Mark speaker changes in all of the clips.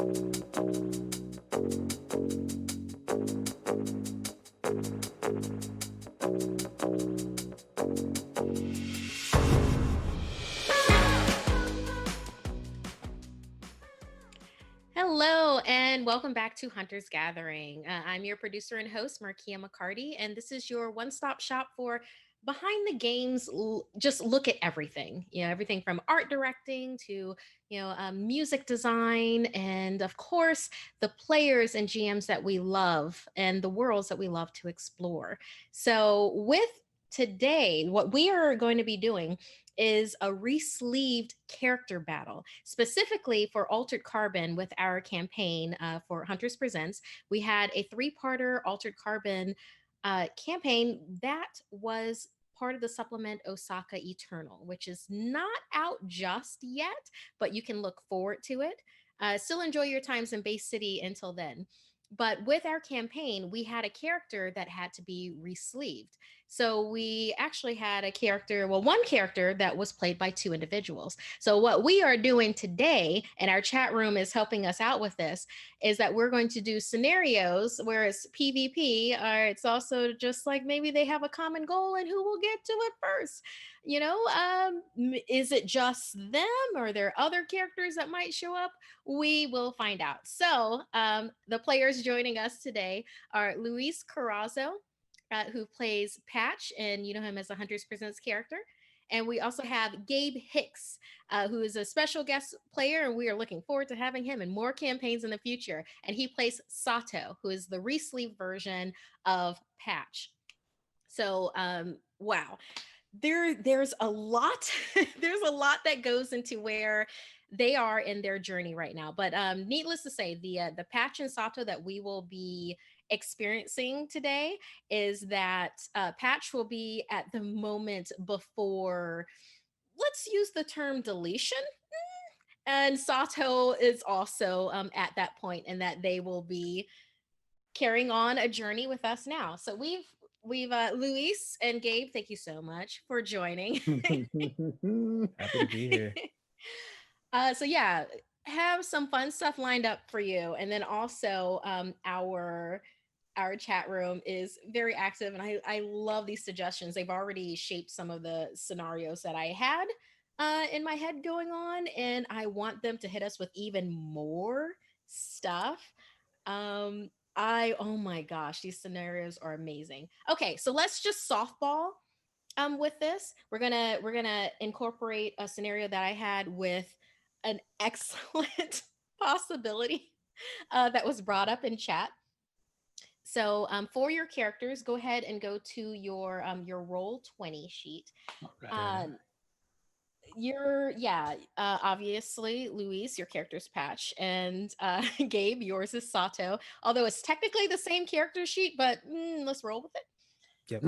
Speaker 1: Hello, and welcome back to Hunter's Gathering. I'm your producer and host, Markia McCarty, and this is your one-stop shop for behind the games. Just look at everything, everything from art directing to, music design, and of course, the players and GMs that we love and the worlds that we love to explore. So, with today, what we are going to be doing is a Resleeved character battle, specifically for Altered Carbon with our campaign for Hunters Presents. We had a three-parter Altered Carbon campaign that was part of the supplement Osaka Eternal, which is not out just yet, but you can look forward to it. Still enjoy your times in Base City until then. But with our campaign, we had a character that had to be resleeved. So we actually had one character that was played by two individuals. So what we are doing today, and our chat room is helping us out with this, is that we're going to do scenarios where it's PvP, or it's also just like maybe they have a common goal and who will get to it first. Is it just them, or are there other characters that might show up? We will find out. So the players joining us today are Luis Carrazzo, who plays Patch, and you know him as a Hunters Presents character. And we also have Gabe Hicks, who is a special guest player, and we are looking forward to having him in more campaigns in the future. And he plays Sato, who is the resleeve version of Patch. So, wow. There's a lot there's a lot that goes into where they are in their journey right now, but needless to say, the Patch and Sato that we will be experiencing today is that Patch will be at the moment before, let's use the term deletion, and Sato is also at that point, and that they will be carrying on a journey with us now. So we've Luis and Gabe, thank you so much for joining.
Speaker 2: Happy to be here.
Speaker 1: So yeah, have some fun stuff lined up for you, and then also our chat room is very active, and I love these suggestions. They've already shaped some of the scenarios that I had in my head going on, and I want them to hit us with even more stuff. Oh my gosh, these scenarios are amazing. Okay, so let's just softball with this. We're gonna incorporate a scenario that I had with an excellent possibility that was brought up in chat. So for your characters, go ahead and go to your Roll20 sheet.
Speaker 2: Right.
Speaker 1: Obviously, Luis, your character's Patch, and Gabe, yours is Sato. Although it's technically the same character sheet, but let's roll with it.
Speaker 2: Yep.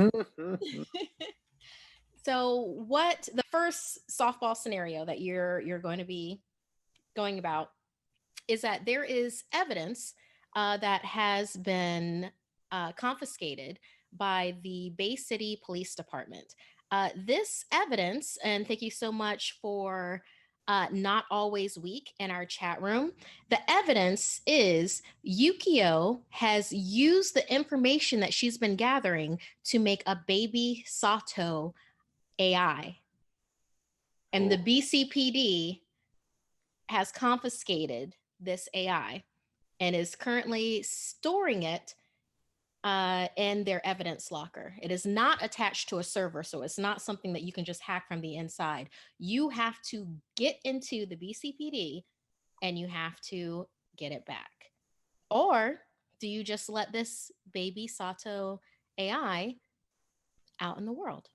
Speaker 1: So, what the first softball scenario that you're going to be going about is that there is evidence that has been confiscated by the Bay City Police Department. This evidence, and thank you so much for Not Always Weak in our chat room. The evidence is Yukio has used the information that she's been gathering to make a baby Sato AI. And the BCPD has confiscated this AI and is currently storing it in their evidence locker. It is not attached to a server, so it's not something that you can just hack from the inside. You have to get into the BCPD and you have to get it back. Or do you just let this baby Sato AI out in the world?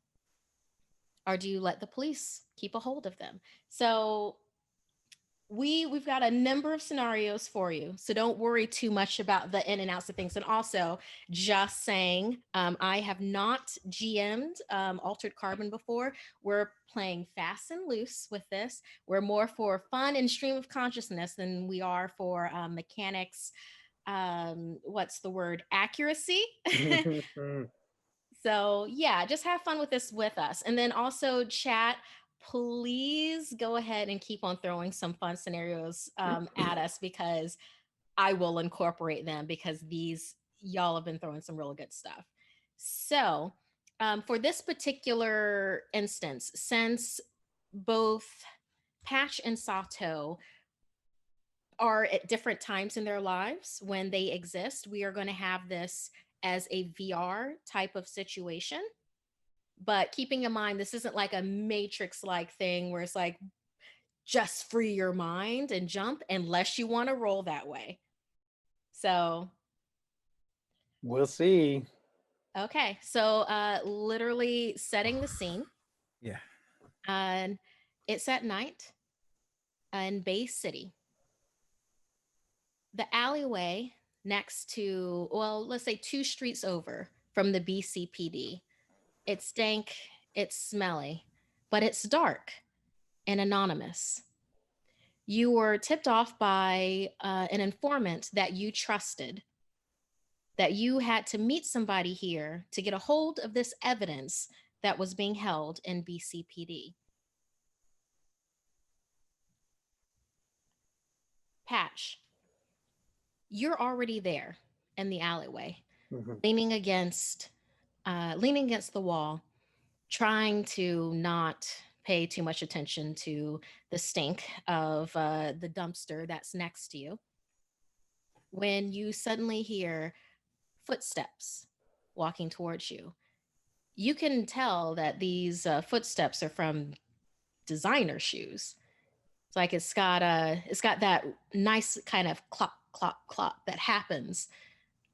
Speaker 1: Or do you let the police keep a hold of them? So we've got a number of scenarios for you, so don't worry too much about the in and outs of things. And also, just saying, I have not GM'd Altered Carbon before. We're playing fast and loose with this. We're more for fun and stream of consciousness than we are for mechanics. What's the word? Accuracy. So yeah, just have fun with this with us. And then also chat, please go ahead and keep on throwing some fun scenarios at us, because I will incorporate them, because these y'all have been throwing some really good stuff. So, for this particular instance, since both Patch and Sato are at different times in their lives when they exist, we are going to have this as a VR type of situation. But keeping in mind, this isn't like a Matrix like thing where it's like just free your mind and jump, unless you want to roll that way. So,
Speaker 3: We'll see.
Speaker 1: okay. So, literally setting the scene.
Speaker 2: Yeah.
Speaker 1: And it's at night in Bay City. The alleyway next to, well, let's say 2 streets over from the BCPD. It's dank, it's smelly, but it's dark and anonymous. You were tipped off by an informant that you trusted, that you had to meet somebody here to get a hold of this evidence that was being held in BCPD. Patch, you're already there in the alleyway,
Speaker 3: Mhm.
Speaker 1: leaning against the wall, trying to not pay too much attention to the stink of the dumpster that's next to you, when you suddenly hear footsteps walking towards you. You can tell that these footsteps are from designer shoes. It's like it's got that nice kind of clop clop clop that happens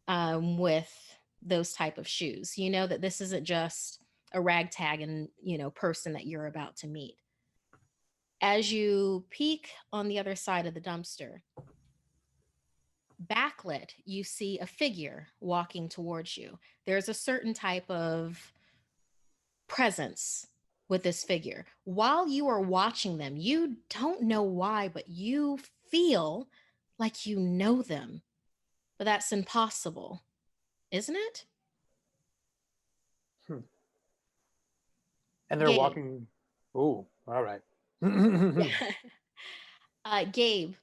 Speaker 1: with those type of shoes. You know that this isn't just a ragtag and person that you're about to meet. As you peek on the other side of the dumpster, backlit, you see a figure walking towards you. There's a certain type of presence with this figure. While you are watching them, you don't know why, but you feel like you know them. But that's impossible, isn't it?
Speaker 3: And they're
Speaker 1: Gabe.
Speaker 3: walking. Ooh, all right.
Speaker 1: Gabe,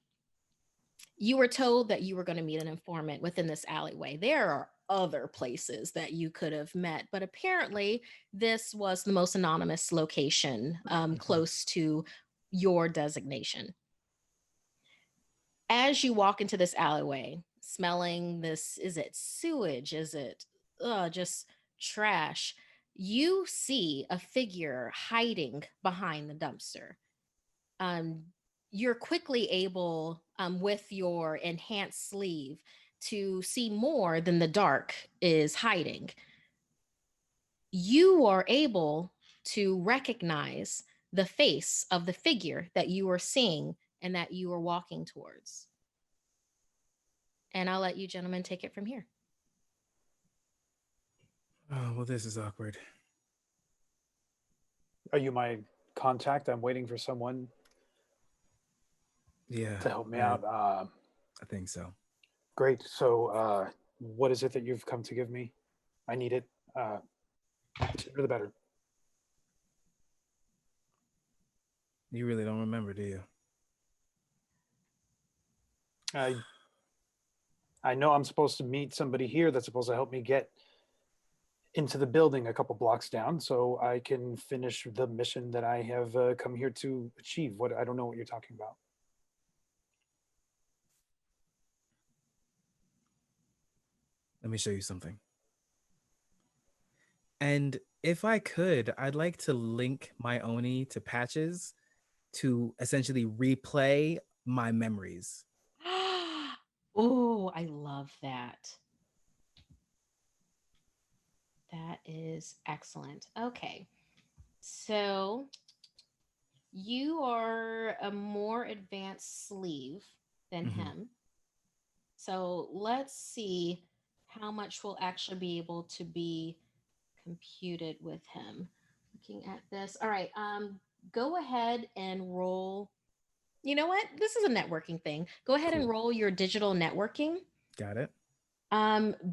Speaker 1: you were told that you were going to meet an informant within this alleyway. There are other places that you could have met, but apparently this was the most anonymous location close to your designation. As you walk into this alleyway, smelling this, is it sewage? Is it just trash? You see a figure hiding behind the dumpster. Um, you're quickly able, with your enhanced sleeve, to see more than the dark is hiding. You are able to recognize the face of the figure that you are seeing and that you are walking towards. And I'll let you gentlemen take it from here.
Speaker 2: Oh, well, this is awkward.
Speaker 3: Are you my contact? I'm waiting for someone
Speaker 2: Yeah.
Speaker 3: to help me
Speaker 2: I-
Speaker 3: out.
Speaker 2: I think so.
Speaker 3: Great. So, what is it that you've come to give me? I need it. The sooner the better.
Speaker 2: You really don't remember, do you?
Speaker 3: I know I'm supposed to meet somebody here that's supposed to help me get into the building a couple blocks down, so I can finish the mission that I have come here to achieve. What I don't know what you're talking about.
Speaker 2: Let me show you something. And if I could, I'd like to link my Oni to Patches to essentially replay my memories.
Speaker 1: Oh, I love that. That is excellent. Okay. So you are a more advanced sleeve than
Speaker 2: Mhm.
Speaker 1: him. So let's see how much will actually be able to be computed with him. Looking at this. All right. Go ahead and roll. You know what? This is a networking thing. Go ahead and
Speaker 2: Cool.
Speaker 1: roll your digital networking.
Speaker 2: Got it.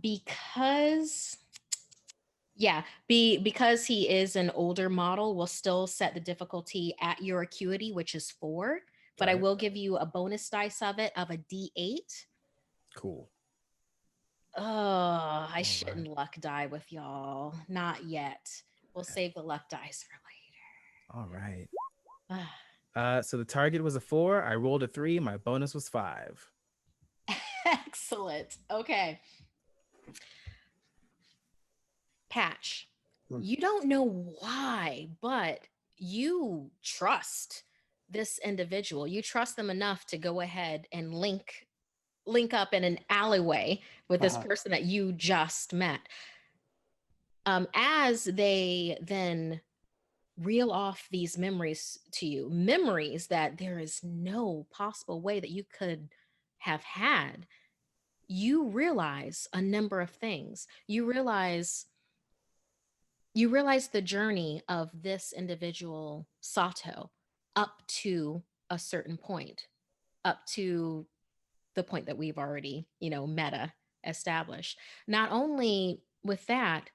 Speaker 1: Because Yeah, because he is an older model, we'll still set the difficulty at your acuity, which is 4, but
Speaker 2: Got
Speaker 1: I
Speaker 2: it.
Speaker 1: will give you a bonus dice of it of a D8.
Speaker 2: Cool.
Speaker 1: Oh, I
Speaker 2: All
Speaker 1: shouldn't
Speaker 2: right.
Speaker 1: luck die with y'all. Not yet. We'll save the luck dice for
Speaker 2: All right.
Speaker 1: later.
Speaker 2: So the target was a 4. I rolled a 3. My bonus was 5.
Speaker 1: Excellent. Okay. Patch,
Speaker 3: Hmm.
Speaker 1: you don't know why, but you trust this individual. You trust them enough to go ahead and link up in an alleyway with this
Speaker 3: Uh-huh.
Speaker 1: person that you just met. As they then reel off these memories to you, memories that there is no possible way that you could have had, you realize a number of things. You realize the journey of this individual Sato up to a certain point, up to the point that we've already, meta established. Not only with that,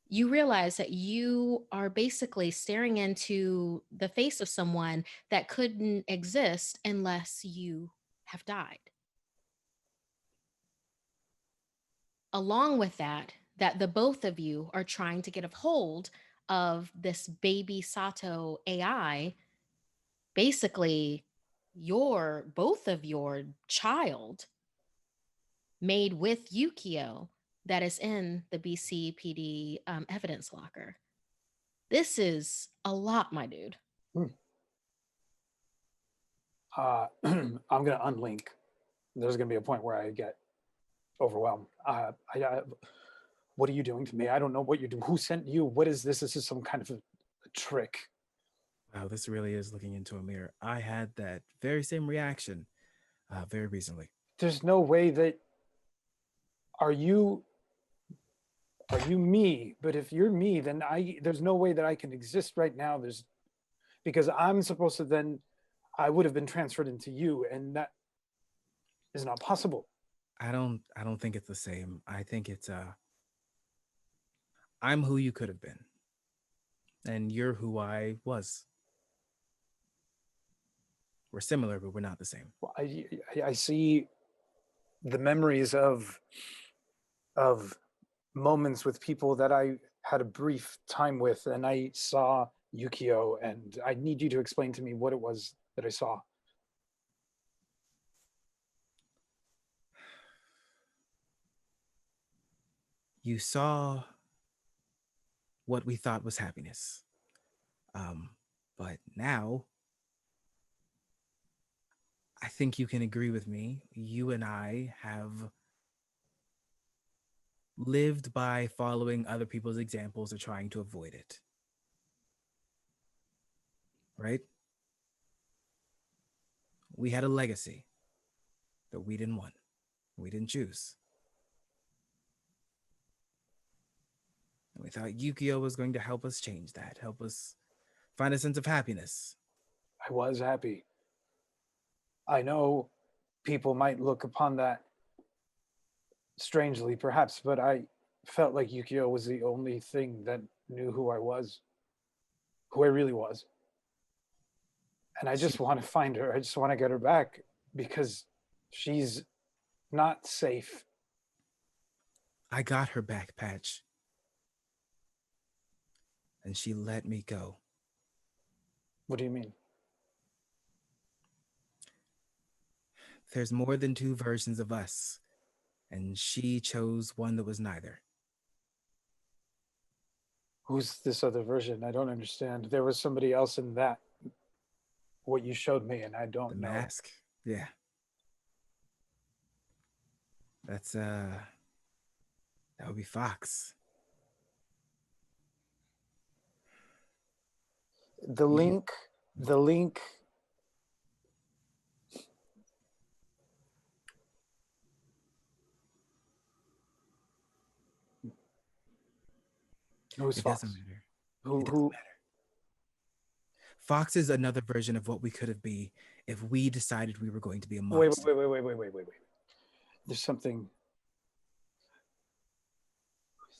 Speaker 1: you realize that you are basically staring into the face of someone that couldn't exist unless you have died. Along with that the both of you are trying to get a hold of this baby Sato AI, basically both of your child made with Yukio that is in the BCPD evidence locker. This is a lot, my dude.
Speaker 3: Hmm. I'm gonna unlink. There's gonna be a point where I get overwhelmed. What are you doing to me? I don't know what you're doing. Who sent you? What is this? This is some kind of a trick.
Speaker 2: Wow, this really is looking into a mirror. I had that very same reaction very recently.
Speaker 3: There's no way that are you me? But if you're me, then there's no way that I can exist right now. There's because I'm supposed to then I would have been transferred into you, and that is not possible.
Speaker 2: I don't think it's the same. I think it's I'm who you could have been, and you're who I was. We're similar, but we're not the same.
Speaker 3: I see the memories of moments with people that I had a brief time with, and I saw Yukio, and I need you to explain to me what it was that I saw.
Speaker 2: You saw what we thought was happiness. But now I think you can agree with me. You and I have lived by following other people's examples or trying to avoid it. Right? We had a legacy that we didn't want, we didn't choose. And we thought Yukio was going to help us change that, help us find a sense of happiness.
Speaker 3: I was happy. I know people might look upon that strangely, perhaps, but I felt like Yukio was the only thing that knew who I was, who I really was. And I
Speaker 2: She,
Speaker 3: just want to find her. I just want to get her back because she's not safe.
Speaker 2: I got her back, Patch, and she let me go.
Speaker 3: What do you mean?
Speaker 2: There's more than two versions of us, and she chose one that was neither.
Speaker 3: Who's this other version? I don't understand. There was somebody else in that, what you showed me, and I
Speaker 2: The
Speaker 3: don't know.
Speaker 2: mask. Yeah. That's that would be Fox.
Speaker 3: The
Speaker 2: You,
Speaker 3: link, the link. Who's
Speaker 2: it doesn't
Speaker 3: Fox?
Speaker 2: matter. It
Speaker 3: Who?
Speaker 2: doesn't
Speaker 3: Who?
Speaker 2: matter. Fox is another version of what we could have been if we decided we were going to be a
Speaker 3: Wait,
Speaker 2: monster.
Speaker 3: wait, wait, wait, wait, wait, wait, wait. There's something.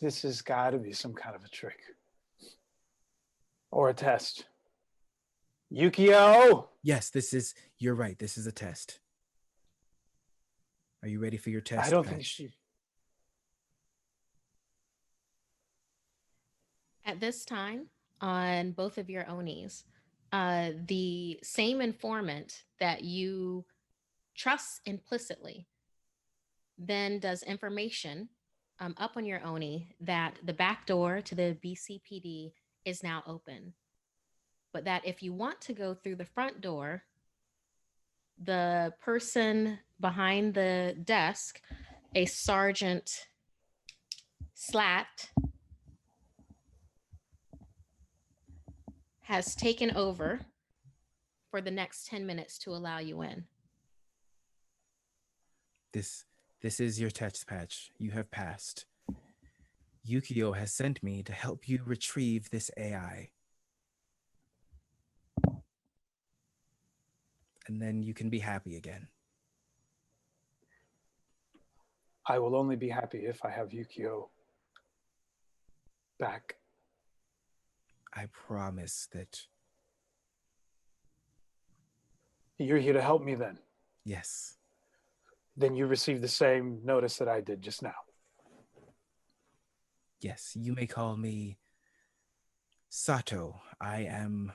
Speaker 3: This has got to be some kind of a trick or a test. Yukio!
Speaker 2: Yes, you're right. This is a test. Are you ready for your test?
Speaker 3: I don't
Speaker 2: Patch?
Speaker 3: think she.
Speaker 1: At this time, on both of your Onis, the same informant that you trust implicitly then does information up on your Oni that the back door to the BCPD is now open. But that if you want to go through the front door, the person behind the desk, a Sergeant Slat, has taken over for the next 10 minutes to allow you in.
Speaker 2: This is your test, Patch. You have passed. Yukio has sent me to help you retrieve this AI. And then you can be happy again.
Speaker 3: I will only be happy if I have Yukio back.
Speaker 2: I promise that.
Speaker 3: You're here to help me then.
Speaker 2: Yes.
Speaker 3: Then you received the same notice that I did just now.
Speaker 2: Yes, you may call me Sato. I am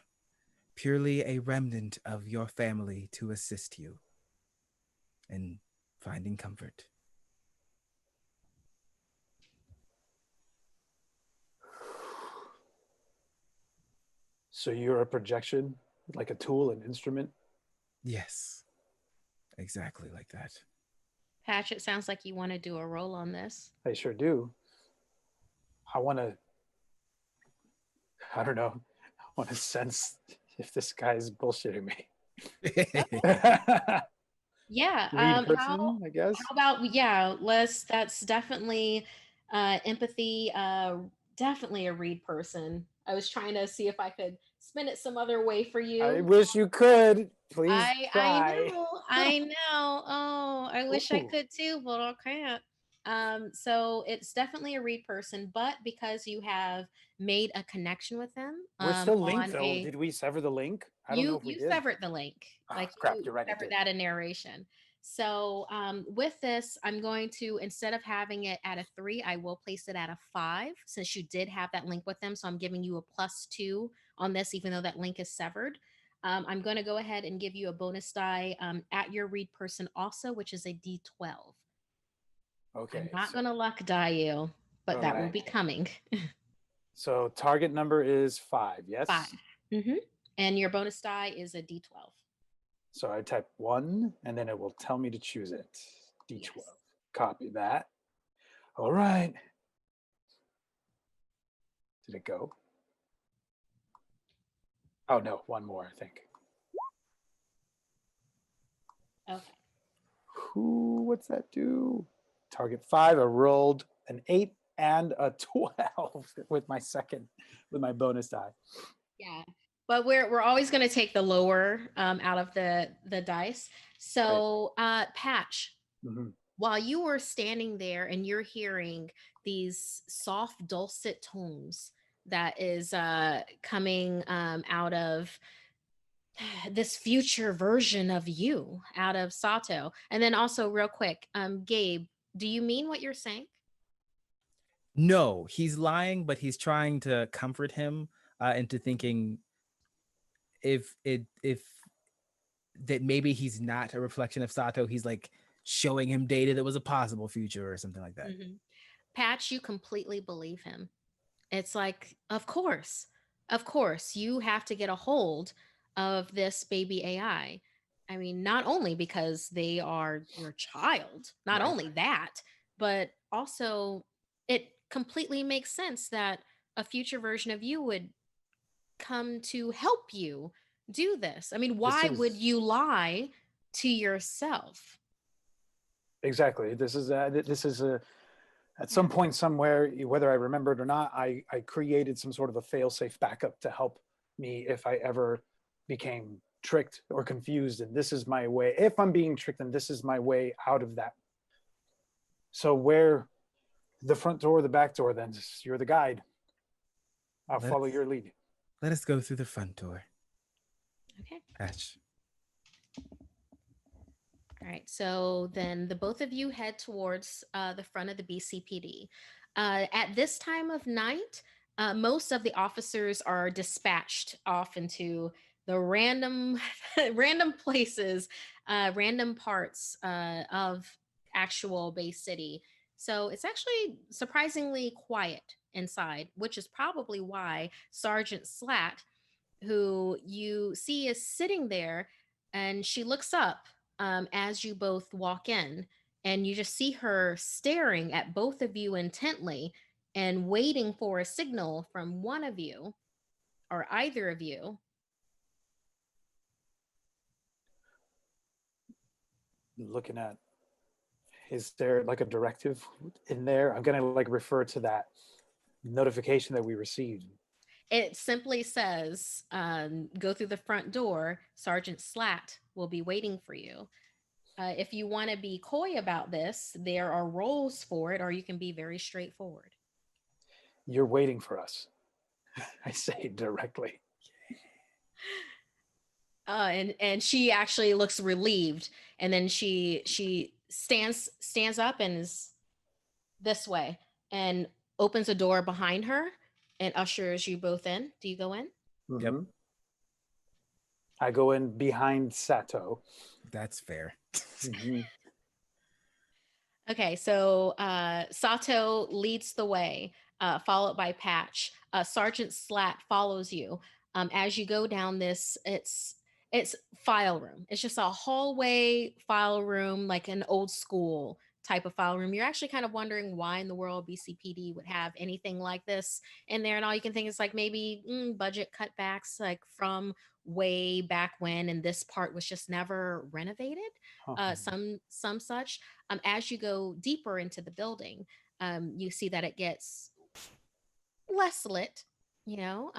Speaker 2: purely a remnant of your family to assist you in finding comfort.
Speaker 3: So you're a projection, like a tool, an instrument?
Speaker 2: Yes, exactly like that.
Speaker 1: Patch, it sounds like you want to do a roll on this.
Speaker 3: I sure do. I don't know, I want to sense if this guy's bullshitting me.
Speaker 1: Yeah.
Speaker 3: Read person, I guess.
Speaker 1: How about, that's definitely empathy, definitely a read person. I was trying to see if I could spin it some other way for you.
Speaker 3: I wish you could. Please
Speaker 1: I
Speaker 3: try.
Speaker 1: know. Oh, I wish I
Speaker 3: Ooh.
Speaker 1: could too, but I can't. So it's definitely a read person, but because you have made a connection with them,
Speaker 3: We're still linked
Speaker 1: on
Speaker 3: though. Did we sever the link? I don't know if we
Speaker 1: you
Speaker 3: did.
Speaker 1: severed the link, like
Speaker 3: Crap,
Speaker 1: you
Speaker 3: you're right, I
Speaker 1: severed
Speaker 3: did.
Speaker 1: that in narration. So with this, I'm going to, instead of having it at a 3, I will place it at a 5 since you did have that link with them. So I'm giving you a +2 on this, even though that link is severed. I'm going to go ahead and give you a bonus die at your read person also, which is a D12.
Speaker 3: Okay.
Speaker 1: I'm not going to luck die you, but that will be coming.
Speaker 3: So target number is 5, yes?
Speaker 1: 5. And your bonus die is a D12.
Speaker 3: So I type 1, and then it will tell me to choose it. D12.
Speaker 1: Yes.
Speaker 3: Copy that. All right. Did it go? Oh, no, one more, I think.
Speaker 1: Okay.
Speaker 3: What's that do? Target 5, I rolled an 8 and a 12 with my bonus die.
Speaker 1: Yeah. But we're always going to take the lower out of the dice. So Patch, while you were standing there and you're hearing these soft dulcet tones that is coming out of this future version of you, out of Sato. And then also real quick, Gabe, do you mean what you're saying?
Speaker 2: No, he's lying, but he's trying to comfort him into thinking if that maybe he's not a reflection of Sato. He's like showing him data that was a possible future or something like that.
Speaker 1: Patch, you completely believe him. It's like, of course, you have to get a hold of this baby AI. I mean, not only because they are your child, not only that, but also it completely makes sense that a future version of you would come to help you do this. I mean, why would you lie to yourself?
Speaker 3: Exactly. This is at some point somewhere, whether I remember it or not, I created some sort of a fail-safe backup to help me if I ever became tricked or confused. And this is my way. If I'm being tricked, then this is my way out of that. So where The front door or the back door, then? You're the guide. I'll follow
Speaker 2: Let's
Speaker 3: your lead.
Speaker 2: let us go through the front door.
Speaker 1: Okay.
Speaker 2: Patch.
Speaker 1: All right. So then the both of you head towards the front of the BCPD. At this time of night, most of the officers are dispatched off into the random, random places, random parts of actual Bay City. So it's actually surprisingly quiet inside, which is probably why Sergeant Slat, who you see is sitting there, and she looks up as you both walk in, and you just see her staring at both of you intently and waiting for a signal from one of you or either of you.
Speaker 3: Looking at, is there like a directive in there? I'm gonna like refer to that notification that we received.
Speaker 1: It simply says, go through the front door. Sergeant Slat will be waiting for you. If you want to be coy about this, there are roles for it, or you can be very straightforward.
Speaker 3: You're waiting for us. I say directly.
Speaker 1: And she actually looks relieved, and then she stands up and is this way and opens a door behind her and ushers you both in. Do you go in?
Speaker 2: Yep.
Speaker 3: Mhm. I go in behind Sato.
Speaker 2: That's fair.
Speaker 3: Mhm.
Speaker 1: Okay, so Sato leads the way, followed by Patch. Sergeant Slat follows you. As you go down this, it's file room. It's just a hallway file room, like an old school type of file room. You're actually kind of wondering why in the world BCPD would have anything like this in there, and all you can think is like maybe budget cutbacks, like from way back when, and this part was just never renovated.
Speaker 3: Huh.
Speaker 1: Some such. As you go deeper into the building, you see that it gets less lit, you know,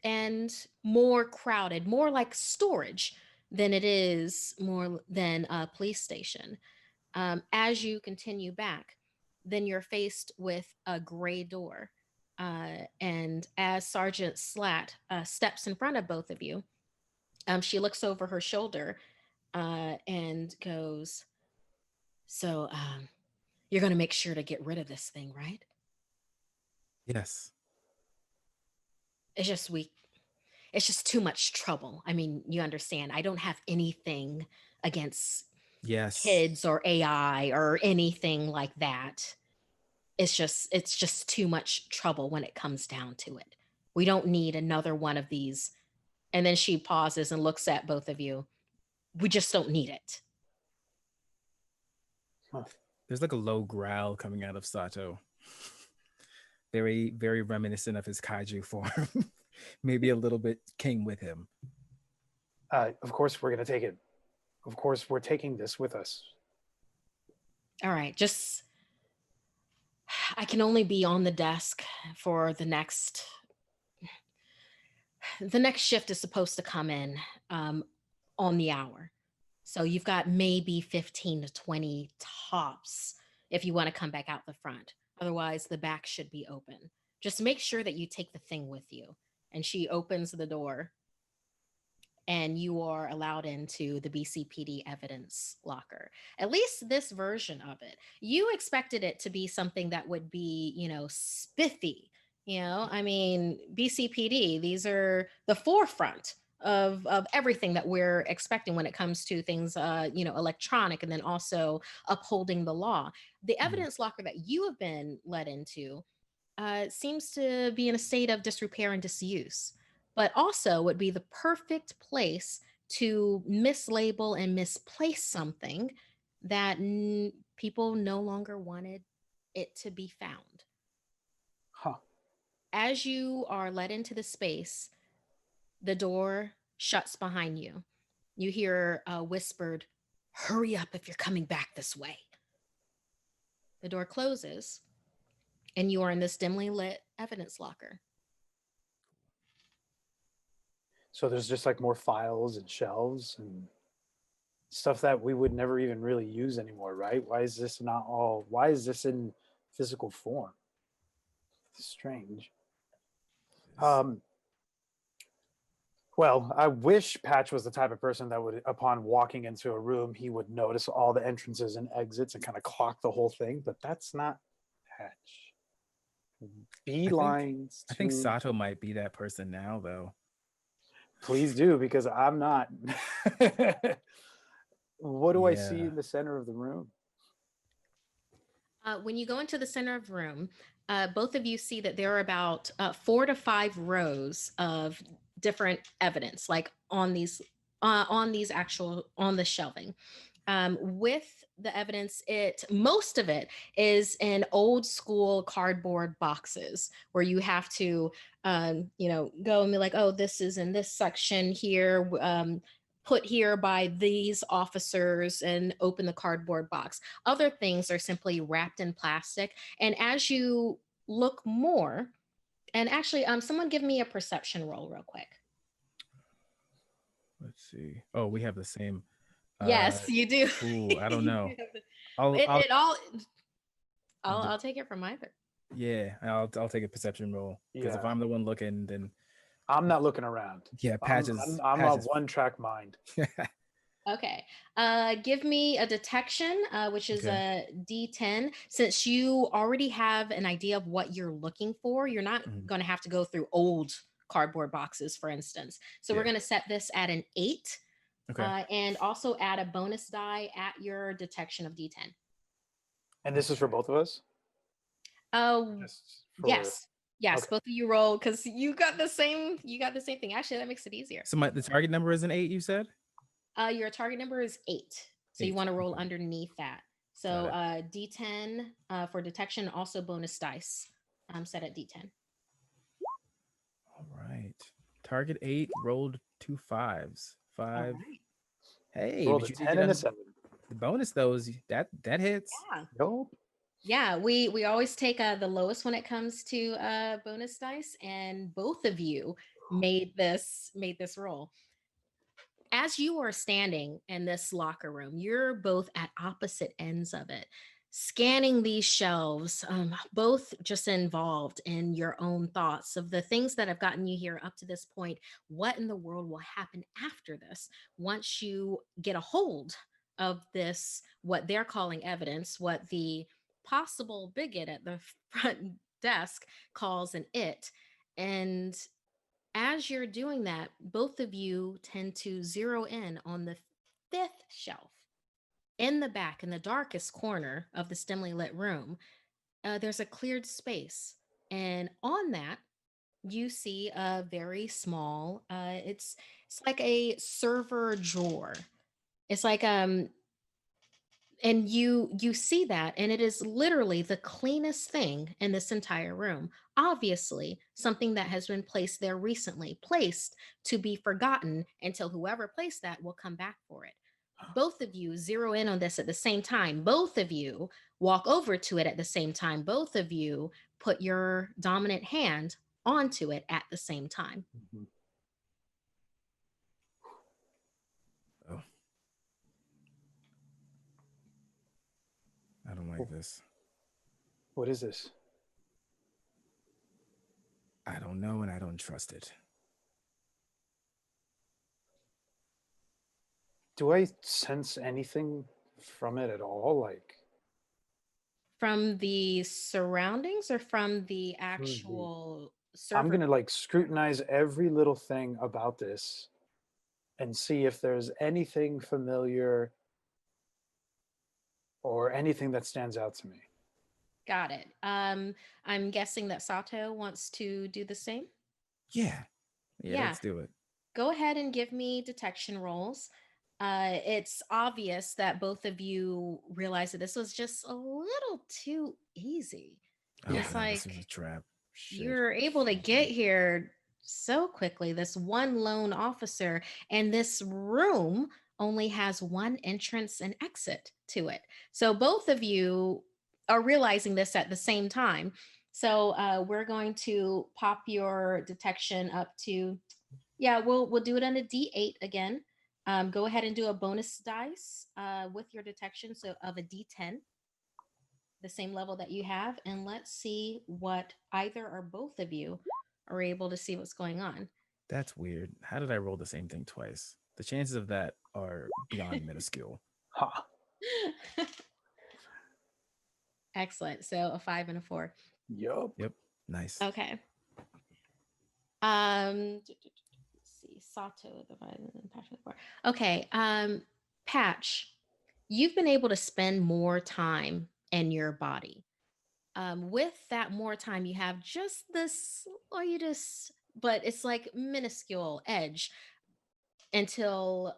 Speaker 1: and more crowded, more like storage than it is more than a police station. As you continue back, then you're faced with a gray door. And as Sergeant Slat steps in front of both of you, she looks over her shoulder and goes, So, you're going to make sure to get rid of this thing, right?
Speaker 2: Yes.
Speaker 1: It's just it's just too much trouble. I mean, you understand. I don't have anything against
Speaker 2: Yes.
Speaker 1: kids or AI or anything like that. It's just too much trouble when it comes down to it. We don't need another one of these. And then she pauses and looks at both of you. We just don't need it.
Speaker 3: Huh.
Speaker 2: There's like a low growl coming out of Sato. Very, very reminiscent of his kaiju form. Maybe a little bit came with him.
Speaker 3: Of course, we're going to take it. Of course, we're taking this with us.
Speaker 1: All right, just I can only be on the desk for the next shift is supposed to come in on the hour. So you've got maybe 15 to 20 tops if you want to come back out the front. Otherwise, the back should be open. Just make sure that you take the thing with you. And she opens the door, and you are allowed into the BCPD evidence locker. At least this version of it. You expected it to be something that would be, spiffy. I mean, BCPD, these are the forefront of everything that we're expecting when it comes to things electronic, and then also upholding the law. The evidence locker that you have been led into seems to be in a state of disrepair and disuse, but also would be the perfect place to mislabel and misplace something that people no longer wanted it to be found.
Speaker 3: Huh.
Speaker 1: As you are led into the space, the door shuts behind you. You hear a whispered, "Hurry up if you're coming back this way." The door closes, and you are in this dimly lit evidence locker.
Speaker 3: So there's just like more files and shelves and stuff that we would never even really use anymore, right? Why is this not all? Why is this in physical form. Strange.
Speaker 2: Is-
Speaker 3: Well, I wish Patch was the type of person that would, upon walking into a room, he would notice all the entrances and exits and kind of clock the whole thing, but that's not Patch. Beelines
Speaker 2: I think
Speaker 3: to.
Speaker 2: Sato might be that person now, though.
Speaker 3: Please do, because I'm not. What do I see
Speaker 2: Yeah.
Speaker 3: in the center of the room?
Speaker 1: When you go into the center of the room, both of you see that there are about 4 to 5 rows of different evidence, like on these actual on the shelving. With the evidence, most of it is in old school cardboard boxes where you have to, go and be like, oh, this is in this section here. Put here by these officers and open the cardboard box. Other things are simply wrapped in plastic. And as you look more, and actually, someone give me a perception roll real quick.
Speaker 2: Let's see. Oh, we have the same.
Speaker 1: Yes, you do.
Speaker 2: Ooh, I don't
Speaker 1: You
Speaker 2: know.
Speaker 1: do have the-
Speaker 2: I'll,
Speaker 1: it,
Speaker 2: I'll,
Speaker 1: it all.
Speaker 2: I'll do-
Speaker 1: I'll take it from either.
Speaker 2: yeah, I'll take a perception roll because if
Speaker 3: Yeah.
Speaker 2: I'm the one looking, then
Speaker 3: I'm not looking around.
Speaker 2: yeah,
Speaker 3: I'm a
Speaker 2: Patches.
Speaker 3: one-track mind.
Speaker 1: Okay. Give me a detection, which is
Speaker 2: Okay.
Speaker 1: a D10. Since you already have an idea of what you're looking for, you're not
Speaker 2: Mhm.
Speaker 1: going to have to go through old cardboard boxes, for instance. So we're
Speaker 2: Yeah.
Speaker 1: going to set this at an 8,
Speaker 2: Okay.
Speaker 1: and also add a bonus die at your detection of D10.
Speaker 3: And this is for both of us? Just for.
Speaker 1: Yes. Yes,
Speaker 3: Okay.
Speaker 1: both of you roll because you got the same thing. Actually, that makes it easier.
Speaker 2: So the target number is an 8, you said?
Speaker 1: Your target number is 8. So you
Speaker 2: 8.
Speaker 1: want to roll
Speaker 2: Okay.
Speaker 1: underneath that. So D10 for detection, also bonus dice set at D10.
Speaker 2: All right. Target 8 rolled 2 5s.
Speaker 1: All
Speaker 2: 5.
Speaker 1: right.
Speaker 2: Hey,
Speaker 3: Rolled
Speaker 2: but
Speaker 3: a
Speaker 2: you did
Speaker 3: 10
Speaker 2: get
Speaker 3: and a
Speaker 2: on
Speaker 3: 7.
Speaker 2: the bonus though is that hits.
Speaker 1: Yeah.
Speaker 3: Nope.
Speaker 1: Yeah, we always take the lowest when it comes to bonus dice, and both of you made this roll. As you are standing in this locker room, you're both at opposite ends of it, scanning these shelves, both just involved in your own thoughts of the things that have gotten you here up to this point. What in the world will happen after this once you get a hold of this, what they're calling evidence, what the possible bigot at the front desk calls an it. And as you're doing that, both of you tend to zero in on the 5th shelf. In the back, in the darkest corner of the dimly lit room, there's a cleared space. And on that, you see a very small, it's like a server drawer. It's like and you see that, and it is literally the cleanest thing in this entire room, obviously something that has been placed there recently, placed to be forgotten until whoever placed that will come back for it. Both of you zero in on this at the same time. Both of you walk over to it at the same time. Both of you put your dominant hand onto it at the same time.
Speaker 3: Mm-hmm.
Speaker 2: Oh. I don't like this.
Speaker 3: What is this?
Speaker 2: I don't know and I don't trust it.
Speaker 3: Do I sense anything from it at all? Like
Speaker 1: From the surroundings or from the actual server?
Speaker 3: I'm gonna like scrutinize every little thing about this and see if there's anything familiar or anything that stands out to me.
Speaker 1: Got it. I'm guessing that Sato wants to do the same.
Speaker 2: Yeah,
Speaker 1: Yeah.
Speaker 2: let's do it.
Speaker 1: Go ahead and give me detection rolls. It's obvious that both of you realize that this was just a little too easy.
Speaker 2: Oh,
Speaker 1: It's
Speaker 2: no, this
Speaker 1: like
Speaker 2: is a trap. Shit.
Speaker 1: you're able to get here so quickly, this one lone officer, and this room only has one entrance and exit to it. So both of you are realizing this at the same time. So we're going to pop your detection up to, yeah, we'll do it on a D8 again. Go ahead and do a bonus dice with your detection, so of a D10. the same level that you have, and let's see what either or both of you are able to see what's going on.
Speaker 2: That's weird. How did I roll the same thing twice? The chances of that are beyond minuscule.
Speaker 3: Ha.
Speaker 1: Excellent. So a 5 and a 4.
Speaker 3: Yup.
Speaker 2: Yep. Nice.
Speaker 1: Okay. Let's see. Sato, the vitamin and passion. Okay. Patch, you've been able to spend more time in your body. With that more time, you have just this slightest, but it's like minuscule edge until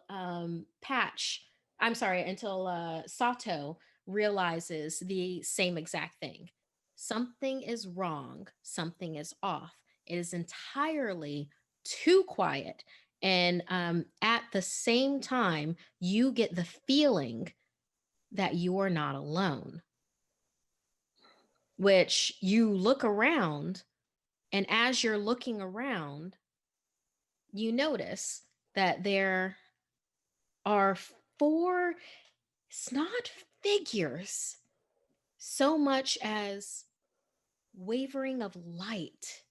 Speaker 1: Sato realizes the same exact thing. Something is wrong, something is off. It is entirely too quiet. And at the same time, you get the feeling that you are not alone, which you look around. And as you're looking around, you notice that there are 4, it's not figures, so much as wavering of light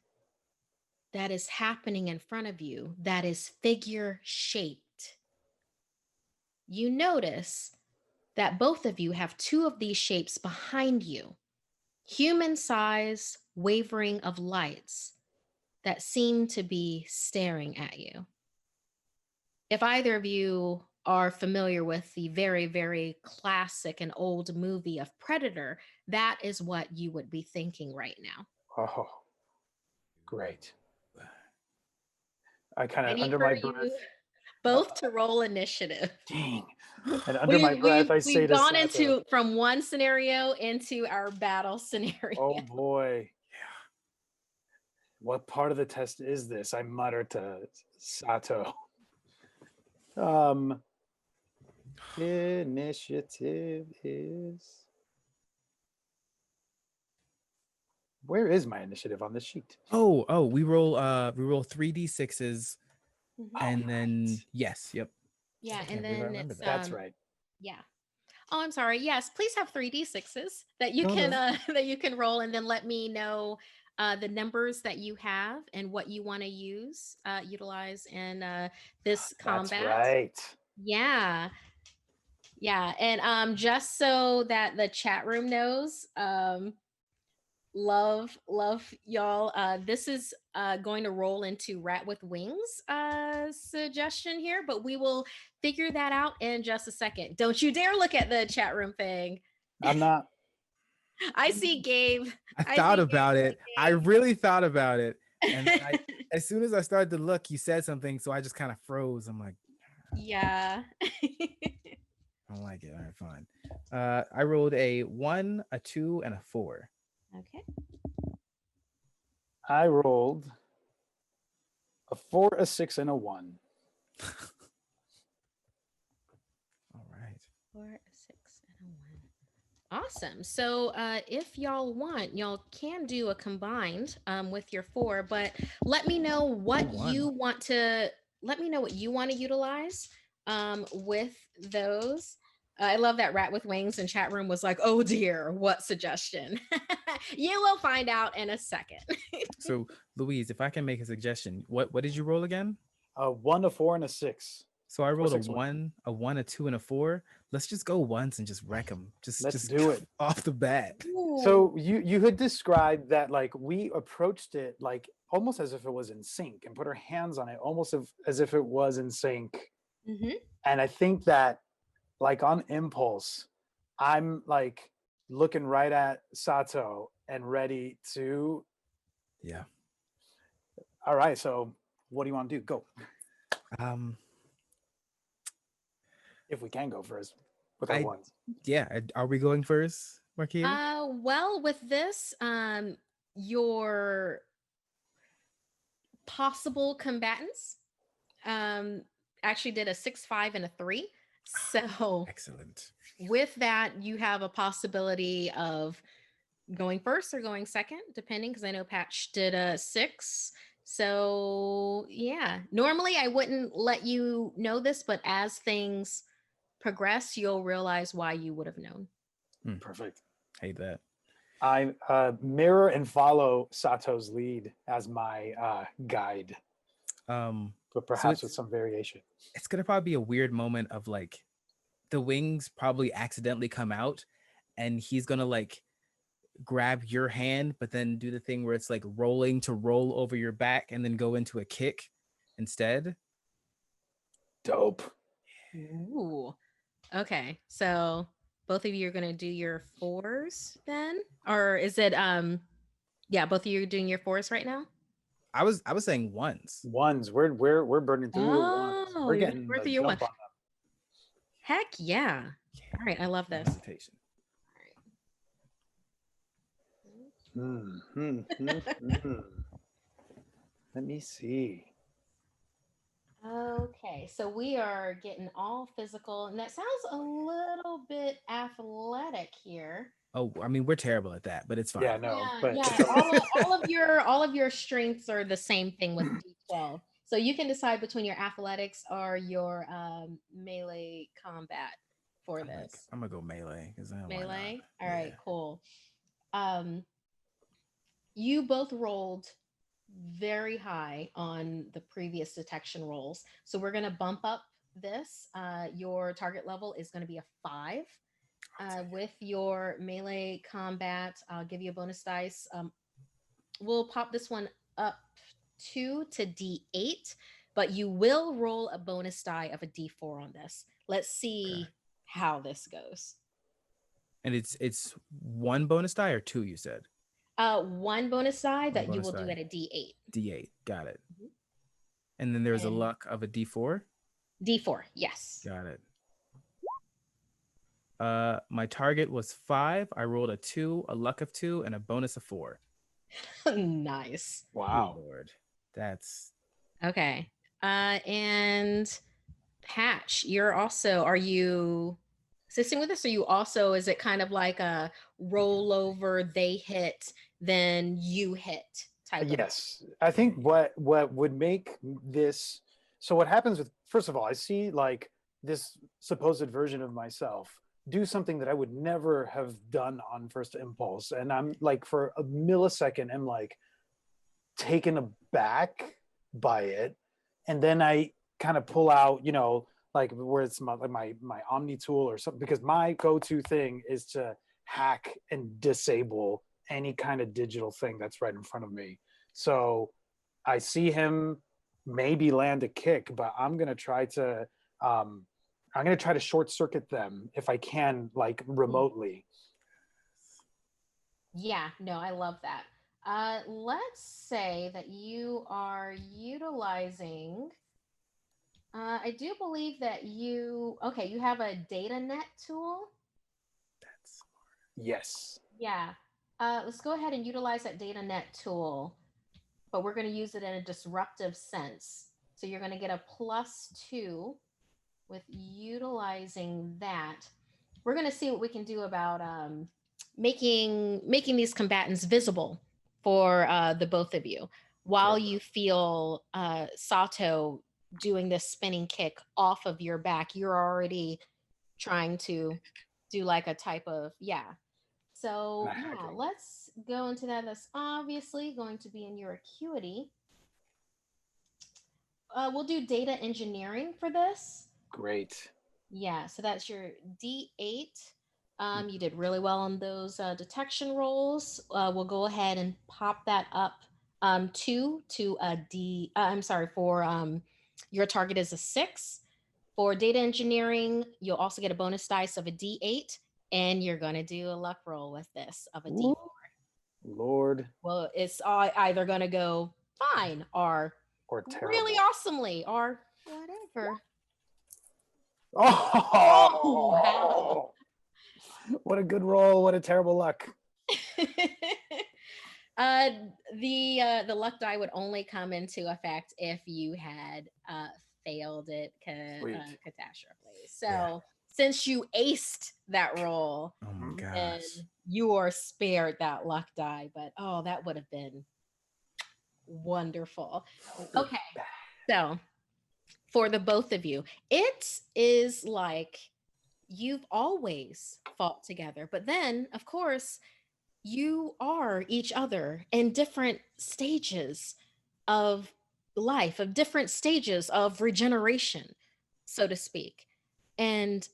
Speaker 1: that is happening in front of you that is figure shaped. You notice that both of you have 2 of these shapes behind you, human size wavering of lights that seem to be staring at you. If either of you are familiar with the very, very classic and old movie of Predator, that is what you would be thinking right now.
Speaker 3: Oh, great. I kind
Speaker 1: I
Speaker 3: of
Speaker 1: need
Speaker 3: under
Speaker 1: for
Speaker 3: my
Speaker 1: you
Speaker 3: breath.
Speaker 1: both to roll initiative.
Speaker 3: Dang. And under my breath, I say
Speaker 1: We've
Speaker 3: to
Speaker 1: gone
Speaker 3: Sato,
Speaker 1: into from one scenario into our battle scenario.
Speaker 3: "Oh boy, what part of the test is this?" I mutter to Sato. Initiative is. Where is my initiative on this sheet?
Speaker 2: Oh, we roll 3d6s
Speaker 1: Mhm.
Speaker 2: and then
Speaker 3: right.
Speaker 2: yes, yep.
Speaker 1: Yeah,
Speaker 2: I can't
Speaker 1: and
Speaker 2: believe I
Speaker 1: then
Speaker 2: remember
Speaker 1: it's
Speaker 2: that.
Speaker 3: That's right.
Speaker 1: yeah. Oh, I'm sorry. Yes, please have 3d6s that you
Speaker 2: No,
Speaker 1: can
Speaker 2: no.
Speaker 1: that you can roll, and then let me know the numbers that you have and what you want to utilize in this
Speaker 3: That's
Speaker 1: combat.
Speaker 3: right.
Speaker 1: Yeah. Yeah, and just so that the chat room knows, love y'all. This is going to roll into Rat with Wings suggestion here, but we will figure that out in just a second. Don't you dare look at the chat room thing.
Speaker 3: I'm not.
Speaker 1: I see Gabe.
Speaker 2: I
Speaker 1: I
Speaker 2: thought
Speaker 1: see
Speaker 2: about
Speaker 1: Gabe
Speaker 2: it. I really thought about it. And then
Speaker 1: looking.
Speaker 2: as soon as I started to look, you said something, so I just kind of froze. I'm like,
Speaker 1: Yeah.
Speaker 2: I don't like it. All right, fine. I rolled a 1, a 2, and a 4.
Speaker 1: Okay.
Speaker 3: I rolled a 4, a 6, and a 1.
Speaker 2: All right.
Speaker 1: 4, a 6, and a 1. Awesome. So if y'all want, y'all can do a combined with your 4, but let me know what you want to utilize with those. I love that Rat with Wings in chat room was like, oh dear, what suggestion? You will find out in a second.
Speaker 2: So, Louise, if I can make a suggestion, what did you roll again?
Speaker 3: A 1, a 4, and a 6.
Speaker 2: So I rolled
Speaker 3: 6,
Speaker 2: a 1, a 2, and a 4. Let's just go once and just wreck them.
Speaker 3: Let's
Speaker 2: Just
Speaker 3: do it.
Speaker 2: off the bat.
Speaker 3: So you had described that like we approached it like almost as if it was in sync and put our hands on it almost as if it was in sync.
Speaker 1: Mm-hmm.
Speaker 3: And I think that like on impulse, I'm like looking right at Sato and ready to.
Speaker 2: Yeah.
Speaker 3: All right. So what do you want to do? Go. If we can go first with our ones.
Speaker 2: Yeah. Are we going first, Marquita?
Speaker 1: Well, with this, your possible combatants actually did a 6, 5, and a 3. So
Speaker 2: Excellent.
Speaker 1: with that, you have a possibility of going first or going second, depending, because I know Patch did a 6. So yeah, normally I wouldn't let you know this, but as things progress, you'll realize why you would have known.
Speaker 3: Perfect.
Speaker 2: Hate that.
Speaker 3: I mirror and follow Sato's lead as my guide, but
Speaker 2: So
Speaker 3: perhaps with some variation.
Speaker 2: it's gonna probably be a weird moment of like the wings probably accidentally come out, and he's gonna like grab your hand, but then do the thing where it's like rolling to roll over your back and then go into a kick instead.
Speaker 3: Dope.
Speaker 1: Ooh. Okay. So both of you are gonna do your fours then? Or is it yeah, both of you are doing your fours right now?
Speaker 2: I was saying ones.
Speaker 3: Ones. We're burning through the ones.
Speaker 1: Oh,
Speaker 3: We're
Speaker 1: you're gonna
Speaker 3: getting
Speaker 1: burn
Speaker 3: the
Speaker 1: through your one.
Speaker 3: jump on
Speaker 1: Heck yeah. All right, I love this.
Speaker 2: Hesitation.
Speaker 3: them. Let me see.
Speaker 1: Okay, so we are getting all physical, and that sounds a little bit athletic here.
Speaker 2: Oh, I mean, we're terrible at that, but it's fine.
Speaker 3: Yeah, no,
Speaker 1: Yeah,
Speaker 3: but
Speaker 1: yeah.
Speaker 3: it's okay.
Speaker 1: All of your strengths are the same thing with D12. So you can decide between your athletics or your melee combat for this.
Speaker 2: I'm gonna go melee because
Speaker 1: Melee. All right, cool. Um, you both rolled very high on the previous detection rolls. So we're going to bump up this. Your target level is going to be a 5. With your melee combat, I'll give you a bonus dice. We'll pop this one up 2 to D8, but you will roll a bonus die of a D4 on this. Let's see how this goes.
Speaker 2: And it's one bonus die or two, you said?
Speaker 1: One bonus die that you
Speaker 2: bonus
Speaker 1: will do
Speaker 2: die.
Speaker 1: at a D8.
Speaker 2: D8, got it.
Speaker 1: Mhm.
Speaker 2: And then there's a
Speaker 1: And-
Speaker 2: luck of a D4.
Speaker 1: D4, yes.
Speaker 2: Got it. My target was 5. I rolled a 2, a luck of 2, and a bonus of 4.
Speaker 1: Nice.
Speaker 3: Wow.
Speaker 2: Good Lord, that's
Speaker 1: Okay. And Patch, are you assisting with this? Or you also, is it kind of like a rollover, they hit, then you hit type of?
Speaker 3: Yes, I think what would make this, so what happens with, first of all, I see like this supposed version of myself do something that I would never have done on first impulse, and I'm like for a millisecond I'm like taken aback by it, and then I kind of pull out, like where it's my Omni tool or something, because my go-to thing is to hack and disable any kind of digital thing that's right in front of me. So I see him maybe land a kick, but I'm gonna try to short circuit them if I can, like remotely.
Speaker 1: Yeah, no, I love that. Let's say that you are utilizing. I do believe that you have a data net tool.
Speaker 2: that's
Speaker 3: Yes.
Speaker 1: Yeah. Let's go ahead and utilize that data net tool, but we're going to use it in a disruptive sense. So you're going to get a +2 with utilizing that. We're going to see what we can do about making these combatants visible for the both of you while
Speaker 3: Okay.
Speaker 1: you feel Sato doing this spinning kick off of your back. You're already trying to do like a type of, yeah. So yeah,
Speaker 3: Hacking.
Speaker 1: let's go into that. That's obviously going to be in your acuity. We'll do data engineering for this.
Speaker 3: Great.
Speaker 1: Yeah, so that's your D8. You did really well on those detection rolls. We'll go ahead and pop that up 2 to a D. I'm sorry, for your target is a 6. For data engineering, you'll also get a bonus dice of a D8, and you're going to do a luck roll with this of a D4.
Speaker 3: Lord.
Speaker 1: Well, it's either going to go fine or
Speaker 3: Terrible.
Speaker 1: really awesomely or whatever.
Speaker 3: Oh,
Speaker 1: wow.
Speaker 3: What a good roll. What a terrible luck.
Speaker 1: The luck die would only come into effect if you had failed it catastrophically. So since you aced that roll,
Speaker 2: oh my
Speaker 1: then
Speaker 2: gosh.
Speaker 1: you are spared that luck die. But oh, that would have been wonderful. Okay, so for the both of you, it is like you've always fought together. But then, of course, you are each other in different stages of life, of different stages of regeneration, so to speak. And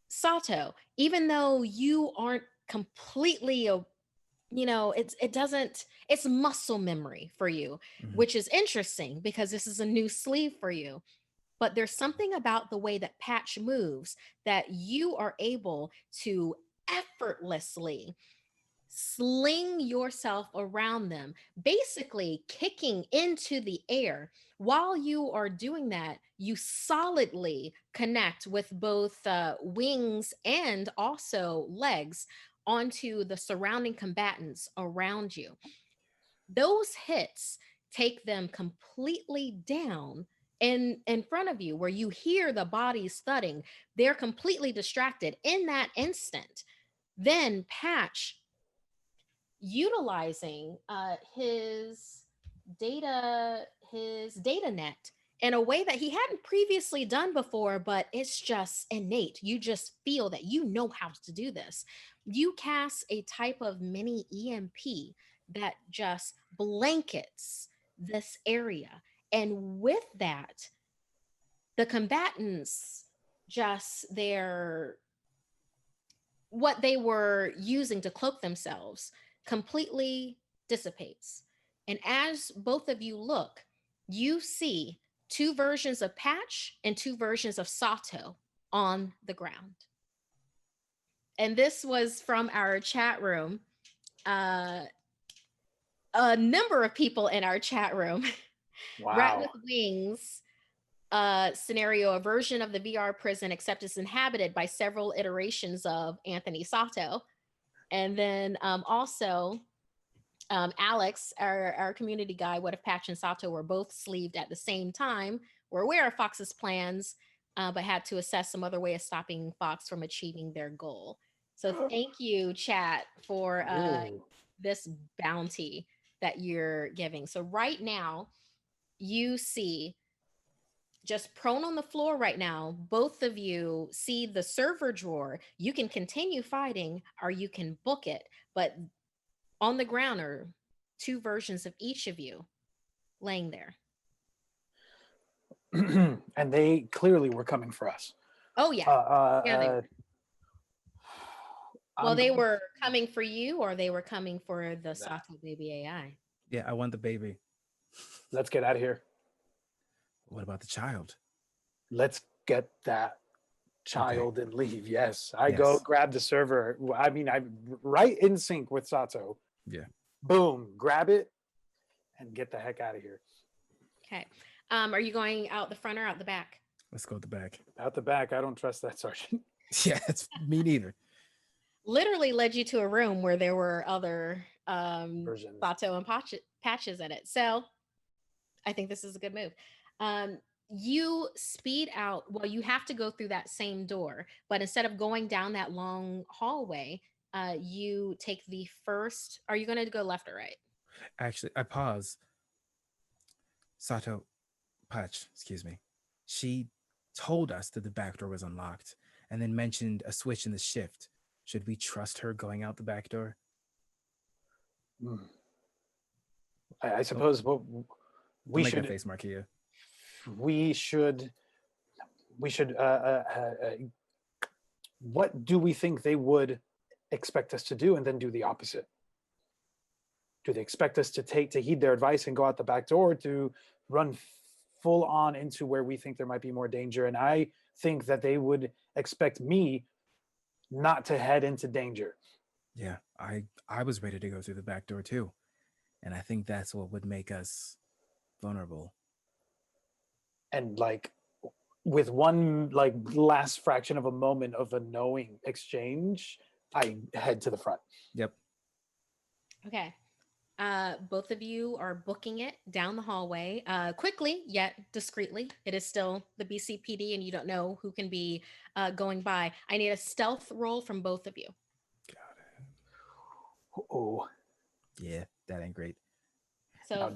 Speaker 1: Sato, even though you aren't completely it doesn't, it's muscle memory for you,
Speaker 2: Mhm.
Speaker 1: which is interesting because this is a new sleeve for you. But there's something about the way that Patch moves that you are able to effortlessly sling yourself around them, basically kicking into the air. While you are doing that, you solidly connect with both wings and also legs onto the surrounding combatants around you. Those hits take them completely down in front of you, where you hear the bodies thudding. They're completely distracted in that instant. Then Patch, utilizing his data net in a way that he hadn't previously done before, but it's just innate. You just feel that you know how to do this. You cast a type of mini EMP that just blankets this area. And with that, the combatants, just their what they were using to cloak themselves, completely dissipates. And as both of you look, you see two versions of Patch and two versions of Sato on the ground. And this was from our chat room. Uh, a number of people in our chat room. Rat
Speaker 3: Wow.
Speaker 1: with Wings scenario, a version of the VR prison, except it's inhabited by several iterations of Anthony Sato. And then also Alex, our community guy, what if Patch and Sato were both sleeved at the same time? Were aware of Fox's plans, but had to assess some other way of stopping Fox from achieving their goal. So thank you, chat, for
Speaker 3: Ooh.
Speaker 1: this bounty that you're giving. So right now, you see, just prone on the floor right now, both of you see the server drawer. You can continue fighting or you can book it, but on the ground are two versions of each of you laying there.
Speaker 3: And they clearly were coming for us.
Speaker 1: Oh yeah. Yeah, they were. Well,
Speaker 3: I'm
Speaker 1: they were coming for you or they were coming for the Sato baby AI.
Speaker 2: Yeah, I want the baby.
Speaker 3: Let's get out of here.
Speaker 2: What about the child?
Speaker 3: Let's get that child and leave. Yes, I
Speaker 2: Yes.
Speaker 3: go grab the server. I mean, I'm right in sync with Sato.
Speaker 2: Yeah.
Speaker 3: Boom, grab it and get the heck out of here.
Speaker 1: Okay. Are you going out the front or out the back?
Speaker 2: Let's go to the back.
Speaker 3: Out the back. I don't trust that sergeant.
Speaker 2: Yeah, it's me neither.
Speaker 1: Literally led you to a room where there were other
Speaker 3: Versions.
Speaker 1: Sato and Patches in it. So I think this is a good move. You speed out. Well, you have to go through that same door, but instead of going down that long hallway, you take the first. Are you going to go left or right?
Speaker 2: Actually, I pause. Sato, Patch, excuse me. She told us that the back door was unlocked and then mentioned a switch in the shift. Should we trust her going out the back door?
Speaker 3: Hmm. I suppose what we
Speaker 2: Don't make
Speaker 3: should
Speaker 2: that face, Markia.
Speaker 3: we should we should what do we think they would expect us to do, and then do the opposite? Do they expect us to heed their advice and go out the back door, to run full on into where we think there might be more danger? And I think that they would expect me not to head into danger.
Speaker 2: Yeah, I was ready to go through the back door too. And I think that's what would make us vulnerable.
Speaker 3: And like with one like last fraction of a moment of a knowing exchange, I head to the front.
Speaker 2: Yep.
Speaker 1: Okay. Both of you are booking it down the hallway, quickly yet discreetly. It is still the BCPD, and you don't know who can be going by. I need a stealth roll from both of you.
Speaker 2: Got it.
Speaker 3: Oh,
Speaker 2: Yeah, that ain't great.
Speaker 1: So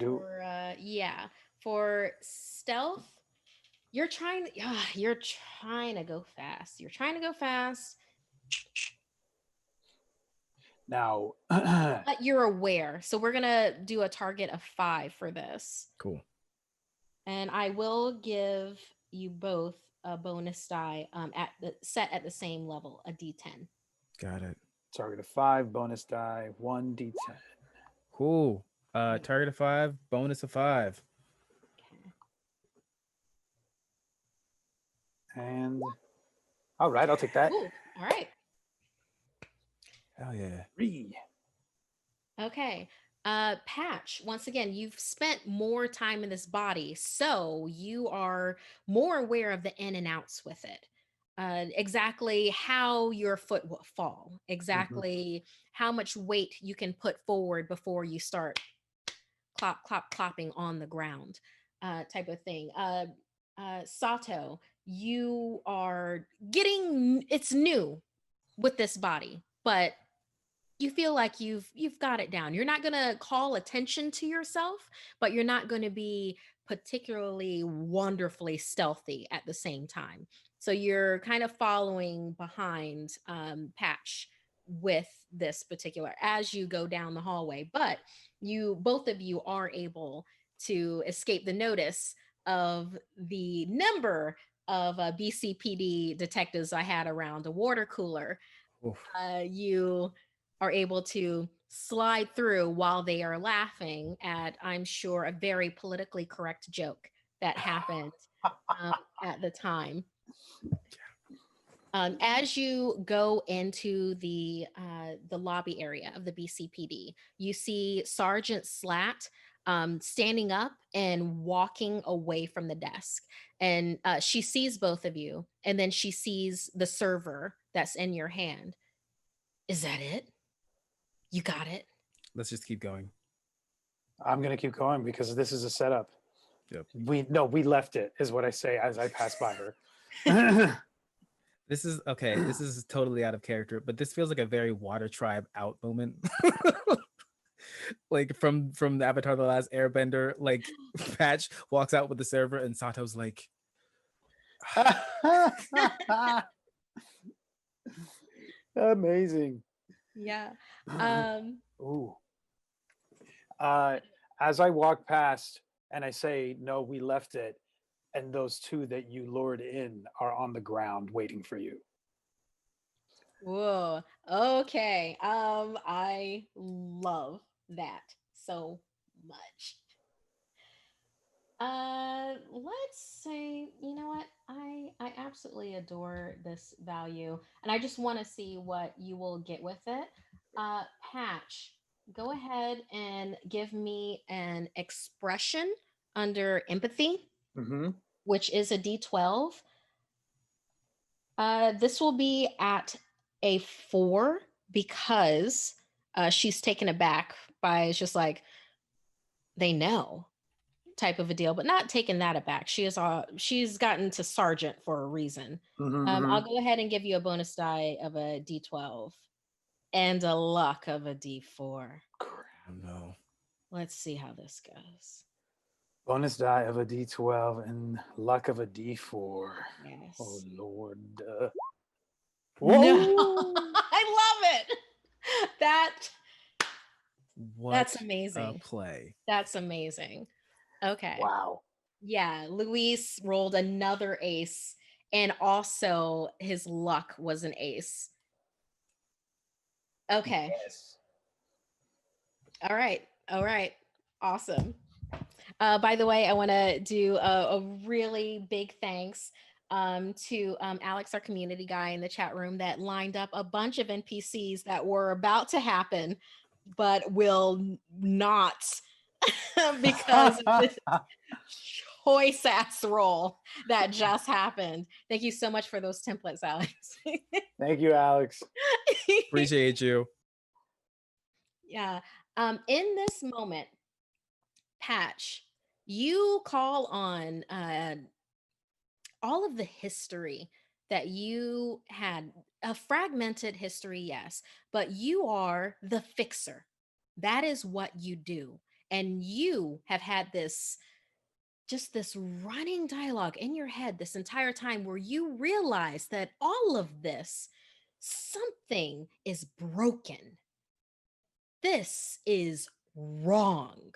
Speaker 1: for stealth, you're trying to go fast. You're trying to go fast,
Speaker 3: Now,
Speaker 1: but you're aware. So we're gonna do a target of 5 for this.
Speaker 2: Cool.
Speaker 1: And I will give you both a bonus die at the set at the same level, a D10.
Speaker 2: Got it.
Speaker 3: target of 5, bonus die, 1d10.
Speaker 2: Cool. Target of 5, bonus of 5.
Speaker 1: Okay.
Speaker 3: And all right, I'll take that.
Speaker 1: Ooh, all right.
Speaker 2: Hell yeah.
Speaker 3: 3.
Speaker 1: Okay. Patch, once again, you've spent more time in this body, so you are more aware of the in and outs with it. Exactly how your foot will fall,
Speaker 3: Mhm.
Speaker 1: exactly how much weight you can put forward before you start clop, clop, clopping on the ground, type of thing. Sato, you are getting it's new with this body, but you feel like you've got it down. You're not going to call attention to yourself, but you're not going to be particularly wonderfully stealthy at the same time. So you're kind of following behind Patch with this particular as you go down the hallway, but you both of you are able to escape the notice of the number of BCPD detectives I had around a water cooler.
Speaker 2: Oof.
Speaker 1: You are able to slide through while they are laughing at, I'm sure, a very politically correct joke that happened um, at the time. As you go into the lobby area of the BCPD, you see Sergeant Slat standing up and walking away from the desk, and she sees both of you, and then she sees the server that's in your hand. Is that it? You got it.
Speaker 2: Let's just keep going.
Speaker 3: I'm gonna keep going because this is a setup.
Speaker 2: Yep.
Speaker 3: We left it, is what I say as I pass by her.
Speaker 2: This is okay. This is totally out of character, but this feels like a very Water Tribe out moment. Like from the Avatar: The Last Airbender, like Patch walks out with the server and Sato's like,
Speaker 3: Amazing.
Speaker 1: Yeah. Um,
Speaker 3: Ooh. As I walk past and I say, no, we left it, and those two that you lured in are on the ground waiting for you.
Speaker 1: whoa. Okay. I love that so much. Let's say, you know what? I absolutely adore this value, and I just want to see what you will get with it. Patch, go ahead and give me an expression under empathy,
Speaker 3: Mm-hmm.
Speaker 1: which is a D12. This will be at a 4 because she's taken aback by it's just like they know type of a deal, but not taking that aback. She's gotten to sergeant for a reason. I'll
Speaker 3: Mm-hmm.
Speaker 1: go ahead and give you a bonus die of a D12 and a luck of a D4.
Speaker 2: oh no.
Speaker 1: Let's see how this goes.
Speaker 3: Bonus die of a D12 and luck of a D4.
Speaker 1: Yes.
Speaker 3: Oh, Lord.
Speaker 1: No,
Speaker 3: Whoa!
Speaker 1: I love it. That
Speaker 2: What
Speaker 1: that's
Speaker 2: a
Speaker 1: amazing.
Speaker 2: play.
Speaker 1: That's amazing. Okay.
Speaker 3: Wow.
Speaker 1: Yeah, Luis rolled another ace, and also his luck was an ace. Okay.
Speaker 3: Yes.
Speaker 1: All right. All right. Awesome. By the way, I want to do a really big thanks to Alex, our community guy in the chat room, that lined up a bunch of NPCs that were about to happen, but will not because of this choice ass roll that just happened. Thank you so much for those templates, Alex.
Speaker 3: Thank you, Alex.
Speaker 2: Appreciate you.
Speaker 1: Yeah. In this moment, Patch, you call on all of the history that you had, a fragmented history, yes, but you are the fixer. That is what you do. And you have had this just this running dialogue in your head this entire time where you realize that all of this, something is broken. This is wrong.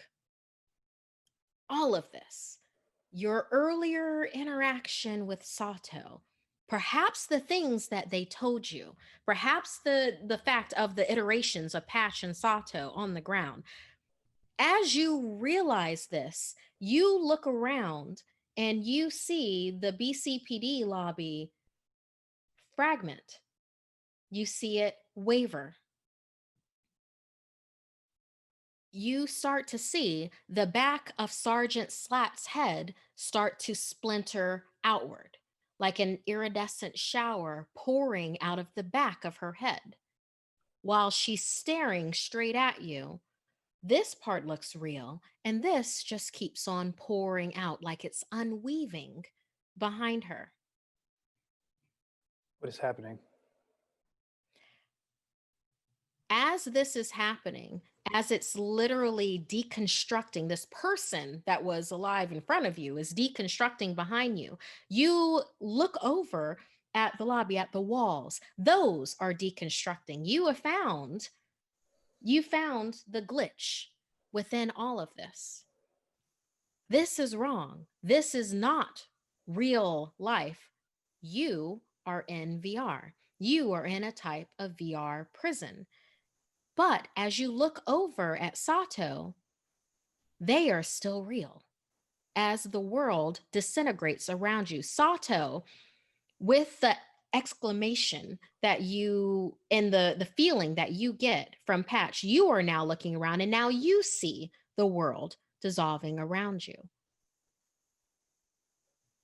Speaker 1: All of this. Your earlier interaction with Sato, perhaps the things that they told you, perhaps the fact of the iterations of Patch and Sato on the ground. As you realize this, you look around and you see the BCPD lobby fragment. You see it waver. You start to see the back of Sergeant Slat's head start to splinter outward, like an iridescent shower pouring out of the back of her head. While she's staring straight at you, this part looks real, and this just keeps on pouring out like it's unweaving behind her.
Speaker 3: What is happening?
Speaker 1: As this is happening, as it's literally deconstructing, this person that was alive in front of you is deconstructing behind you. You look over at the lobby, at the walls. Those are deconstructing. You found the glitch within all of this. This is wrong. This is not real life. You are in VR. You are in a type of VR prison. But as you look over at Sato, they are still real. As the world disintegrates around you, Sato, with the exclamation that you and the feeling that you get from Patch, you are now looking around and now you see the world dissolving around you.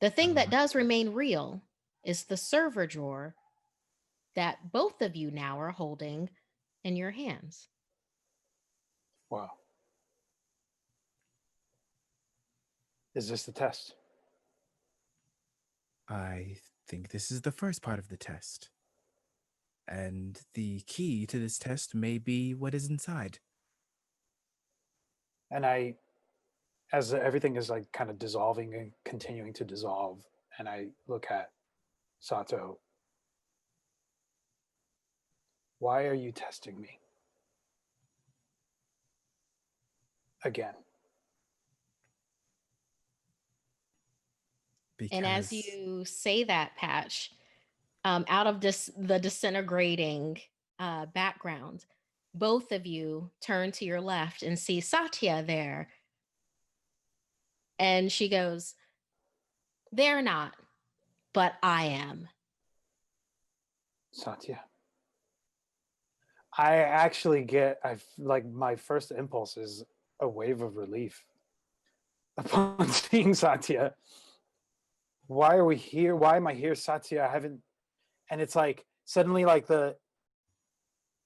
Speaker 1: The thing that does remain real is the server drawer that both of you now are holding in your hands.
Speaker 3: Wow. Is this the test?
Speaker 2: I think this is the first part of the test. And the key to this test may be what is inside.
Speaker 3: And as everything is like kind of dissolving and continuing to dissolve, and I look at Sato, why are you testing me? Again.
Speaker 2: Because
Speaker 1: And as you say that, Patch, out of the disintegrating background, both of you turn to your left and see Satya there. And she goes, "They're not, but I am."
Speaker 3: Satya. I actually like my first impulse is a wave of relief upon seeing Satya. Why are we here? Why am I here, Satya? I haven't, and it's like suddenly like the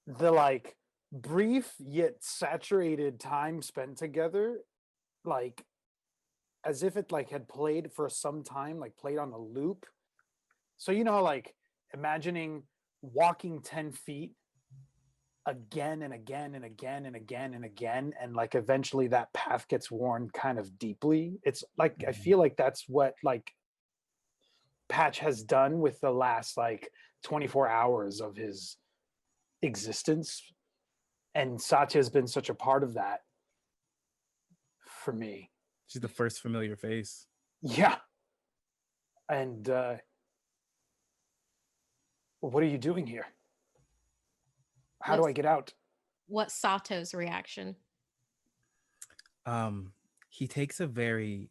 Speaker 3: like brief yet saturated time spent together, like as if it like had played for some time, like played on a loop. So you know, like imagining walking 10 feet again and again and again and again and again, and like eventually that path gets worn kind of deeply. It's like I feel like that's what like Patch has done with the last like 24 hours of his existence, and Satya has been such a part of that for me.
Speaker 2: she's the first familiar face.
Speaker 3: Yeah. And what are you doing here? How do I get out?
Speaker 1: What's Sato's reaction?
Speaker 2: He takes he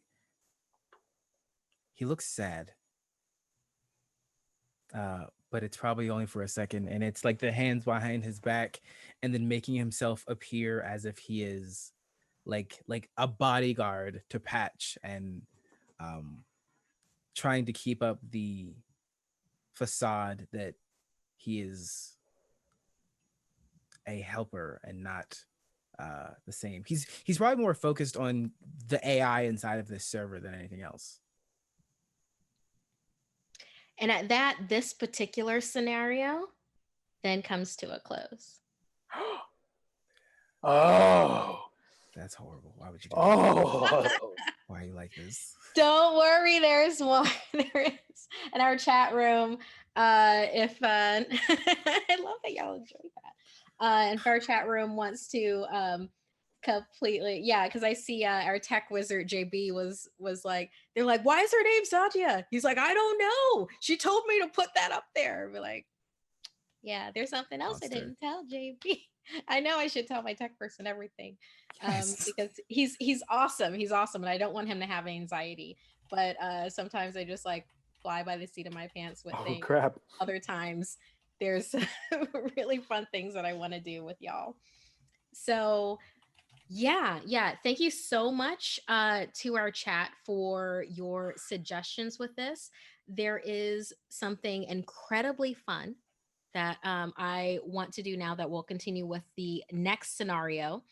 Speaker 2: looks sad. But it's probably only for a second, and it's like the hands behind his back and then making himself appear as if he is like a bodyguard to Patch, and trying to keep up the facade that he is a helper and not the same. He's probably more focused on the AI inside of this server than anything else.
Speaker 1: And at that, this particular scenario then comes to a close.
Speaker 3: Oh,
Speaker 2: that's horrible. Why would you do that?
Speaker 3: Oh,
Speaker 2: why you like this.
Speaker 1: Don't worry, there's one. There is in our chat room. If I love that y'all enjoy that. If our chat room wants to completely, yeah, because I see our tech wizard JB was like, they're like, why is her name Satya? He's like, I don't know. She told me to put that up there. We're like, yeah, there's something else I
Speaker 2: Monster.
Speaker 1: didn't tell JB. I know I should tell my tech person everything,
Speaker 2: Yes.
Speaker 1: because he's awesome. He's awesome, and I don't want him to have anxiety. But sometimes I just like fly by the seat of my pants with
Speaker 3: Oh
Speaker 1: things.
Speaker 3: crap!
Speaker 1: Other times there's really fun things that I want to do with y'all. So yeah. Thank you so much to our chat for your suggestions with this. There is something incredibly fun that I want to do now that we'll continue with the next scenario.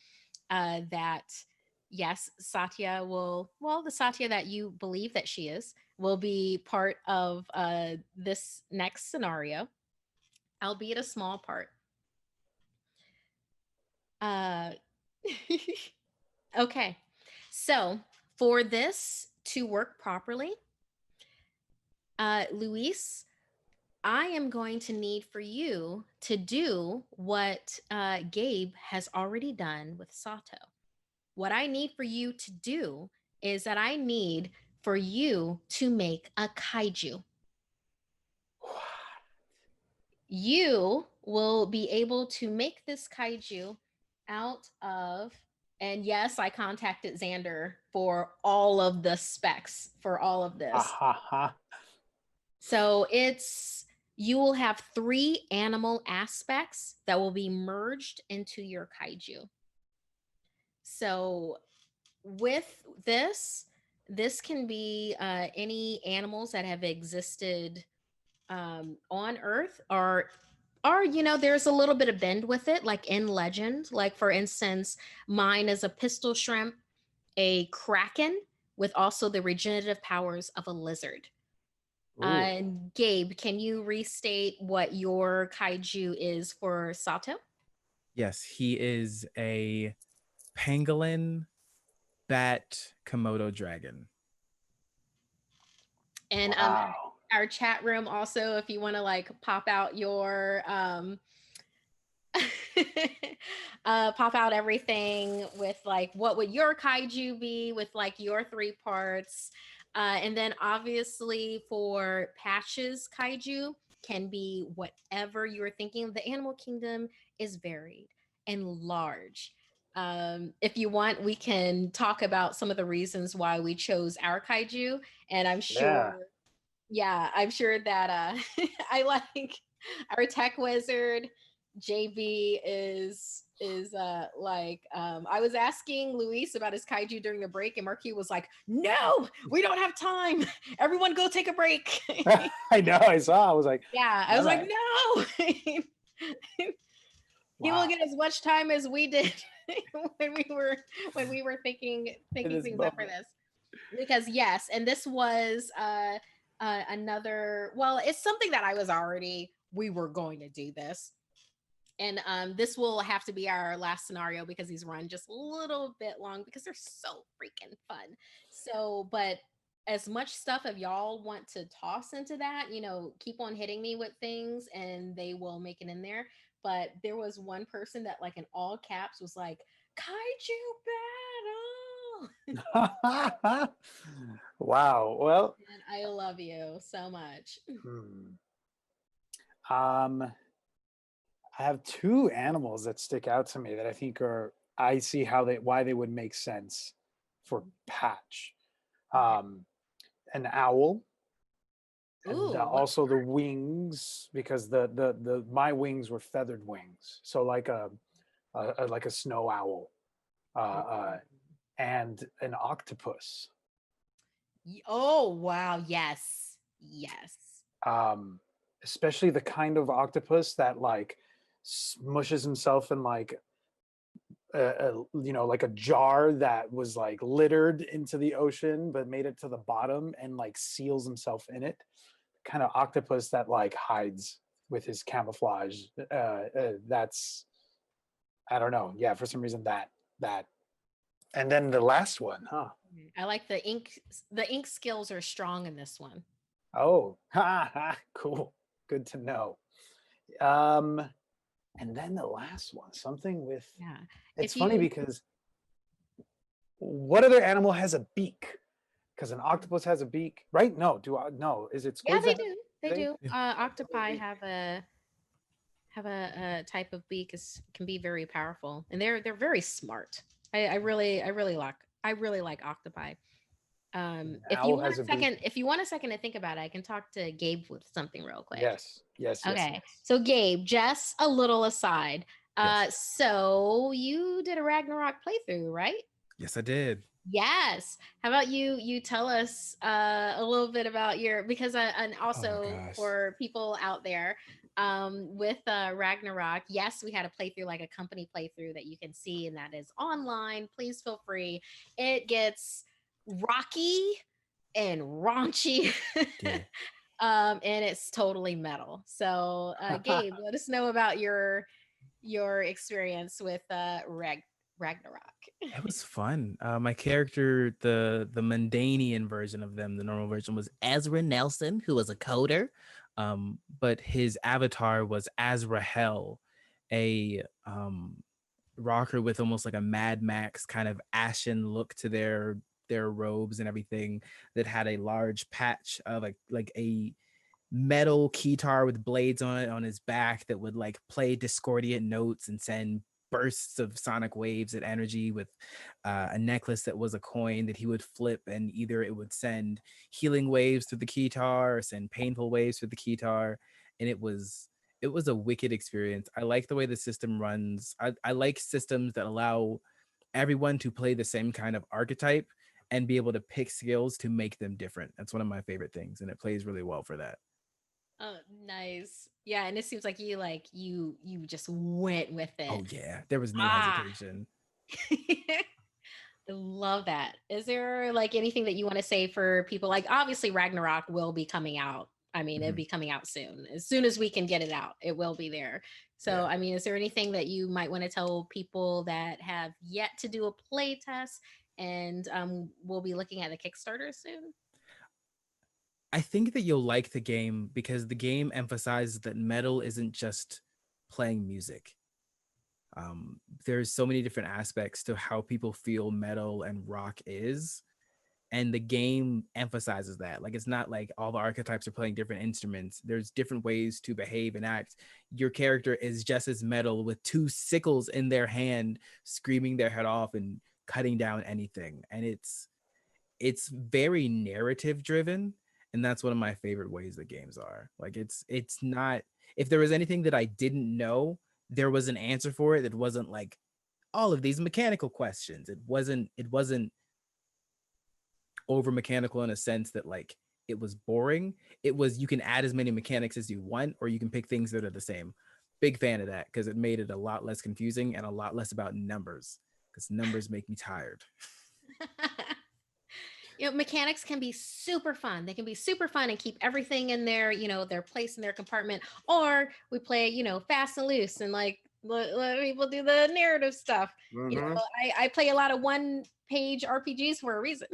Speaker 1: That, yes, Satya will, well, the Satya that you believe that she is, will be part of this next scenario, albeit a small part. Uh, okay. So for this to work properly, Luis, I am going to need for you to do what Gabe has already done with Sato. What I need for you to do is that I need for you to make a kaiju. You will be able to make this kaiju out of, and yes, I contacted Xander for all of the specs for all of this. So you will have 3 animal aspects that will be merged into your kaiju. So with this can be any animals that have existed on Earth, or there's a little bit of bend with it, like in legend. Like for instance, mine is a pistol shrimp, a kraken with also the regenerative powers of a lizard. Gabe, can you restate what your kaiju is for Sato?
Speaker 2: Yes, he is a pangolin bat Komodo dragon.
Speaker 1: And
Speaker 3: Wow.
Speaker 1: our chat room also, if you want to like pop out your pop out everything with like what would your kaiju be with like your 3 parts, and then obviously for Patch's kaiju can be whatever you're thinking. The animal kingdom is varied and large. If you want, we can talk about some of the reasons why we chose our kaiju, and I'm sure, yeah, I'm sure that I like our tech wizard JB is like I was asking Luis about his kaiju during the break, and Marquis was like, no, we don't have time, everyone go take a break.
Speaker 3: I know, I saw. I was like,
Speaker 1: yeah, I was like,
Speaker 3: right.
Speaker 1: no. He will get as much time as we did when we were thinking things up for this. Because yes, and this was another, well, it's something that we were going to do this. And this will have to be our last scenario because these run just a little bit long because they're so freaking fun. So, but as much stuff if y'all want to toss into that, keep on hitting me with things and they will make it in there. But there was one person that like in all caps was like, kaiju battle.
Speaker 3: Wow. Well,
Speaker 1: And I love you so much.
Speaker 3: I have 2 animals that stick out to me that I think I see why they would make sense for Patch. An owl, and
Speaker 1: Ooh,
Speaker 3: also the wings, because the my wings were feathered wings, so like a snow owl, and an octopus.
Speaker 1: oh wow, yes.
Speaker 3: Especially the kind of octopus that like smushes himself in like like a jar that was like littered into the ocean but made it to the bottom and like seals himself in it. Kind of octopus that like hides with his camouflage. That's, I don't know, yeah, for some reason that and then the last one,
Speaker 1: I like the ink. The ink skills are strong in this one.
Speaker 3: Oh, cool. Good to know. Um, and then the last one, something with.
Speaker 1: Yeah.
Speaker 3: It's
Speaker 1: If
Speaker 3: funny
Speaker 1: you,
Speaker 3: because what other animal has a beak? Because an octopus has a beak, right? No, do I? No, is it
Speaker 1: yeah,
Speaker 3: squids
Speaker 1: they
Speaker 3: that have?
Speaker 1: do.
Speaker 3: Do
Speaker 1: They
Speaker 3: they?
Speaker 1: do.
Speaker 2: Yeah.
Speaker 1: Octopi
Speaker 3: Beak.
Speaker 1: have a type of beak is can be very powerful, and they're very smart. I really like octopi.
Speaker 3: An
Speaker 1: If you
Speaker 3: owl
Speaker 1: want
Speaker 3: has
Speaker 1: a
Speaker 3: a beak.
Speaker 1: second, if you want a second to think about it, I can talk to Gabe with something real quick.
Speaker 3: Yes, yes, yes,
Speaker 1: Okay.
Speaker 3: yes.
Speaker 1: So Gabe, just a little aside.
Speaker 2: Yes.
Speaker 1: So you did a Ragnarok playthrough, right?
Speaker 2: Yes, I did.
Speaker 1: Yes. How about you tell us a little bit about your because and
Speaker 2: Oh my
Speaker 1: also
Speaker 2: gosh.
Speaker 1: for people out there with Ragnarok, yes, we had a playthrough like a company playthrough that you can see and that is online. Please feel free. It gets rocky and raunchy.
Speaker 2: Yeah.
Speaker 1: And it's totally metal. So, Gabe, let us know about your experience with Ragnarok.
Speaker 2: It was fun. My character, the Mundanian version of them, the normal version was Ezra Nelson, who was a coder. But his avatar was Azrael, a rocker with almost like a Mad Max kind of ashen look to their robes and everything, that had a large patch of like a metal keytar with blades on it on his back that would like play discordant notes and send bursts of sonic waves and energy, with a necklace that was a coin that he would flip, and either it would send healing waves through the keytar or send painful waves through the keytar. And it was a wicked experience. I like the way the system runs. I like systems that allow everyone to play the same kind of archetype and be able to pick skills to make them different. That's one of my favorite things, and it plays really well for that.
Speaker 1: Oh, nice. Yeah, and it seems like you just went with it.
Speaker 2: Oh yeah, there was no
Speaker 1: Ah.
Speaker 2: hesitation.
Speaker 1: I love that. Is there like anything that you want to say for people? Like, obviously, Ragnarok will be coming out. I mean, it'll
Speaker 2: Mhm.
Speaker 1: be coming out soon. As soon as we can get it out, it will be there. So,
Speaker 2: Yeah.
Speaker 1: I mean, is there anything that you might want to tell people that have yet to do a play test and we'll be looking at the Kickstarter soon?
Speaker 2: I think that you'll like the game because the game emphasizes that metal isn't just playing music. There's so many different aspects to how people feel metal and rock is, and the game emphasizes that. Like, it's not like all the archetypes are playing different instruments. There's different ways to behave and act. Your character is just as metal with two sickles in their hand, screaming their head off and cutting down anything. And it's very narrative driven, and that's one of my favorite ways that games are. Like, it's not, if there was anything that I didn't know, there was an answer for it that wasn't like all of these mechanical questions. It wasn't over mechanical in a sense that like it was boring. It was, you can add as many mechanics as you want, or you can pick things that are the same. Big fan of that because it made it a lot less confusing and a lot less about numbers, because numbers make me tired.
Speaker 1: Mechanics can be super fun. They can be super fun and keep everything in their place in their compartment. Or we play, fast and loose and like let people do the narrative stuff.
Speaker 3: Mhm.
Speaker 1: I play a lot of one-page RPGs for a reason.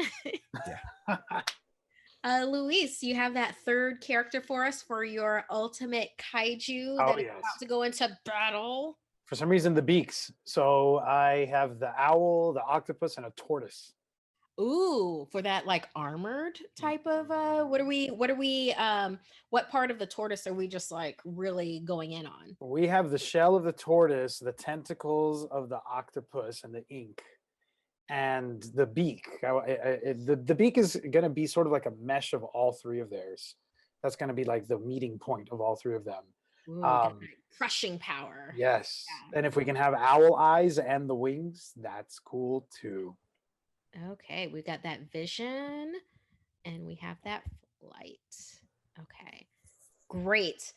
Speaker 2: Yeah.
Speaker 1: Luis, you have that third character for us for your ultimate kaiju
Speaker 3: Oh
Speaker 1: that is about
Speaker 3: yes.
Speaker 1: to go into battle.
Speaker 3: For some reason, the beaks. So I have the owl, the octopus, and a tortoise.
Speaker 1: Ooh, for that like armored type of what part of the tortoise are we just like really going in on?
Speaker 3: We have the shell of the tortoise, the tentacles of the octopus, and the ink, and the beak. The beak is going to be sort of like a mesh of all three of theirs. That's going to be like the meeting point of all three of them.
Speaker 1: Ooh, got
Speaker 3: Um,
Speaker 1: that crushing power.
Speaker 3: yes. And if we can have owl eyes and the wings, that's cool too.
Speaker 1: Yeah. Okay, we've got that vision and we have that flight. Okay. Great.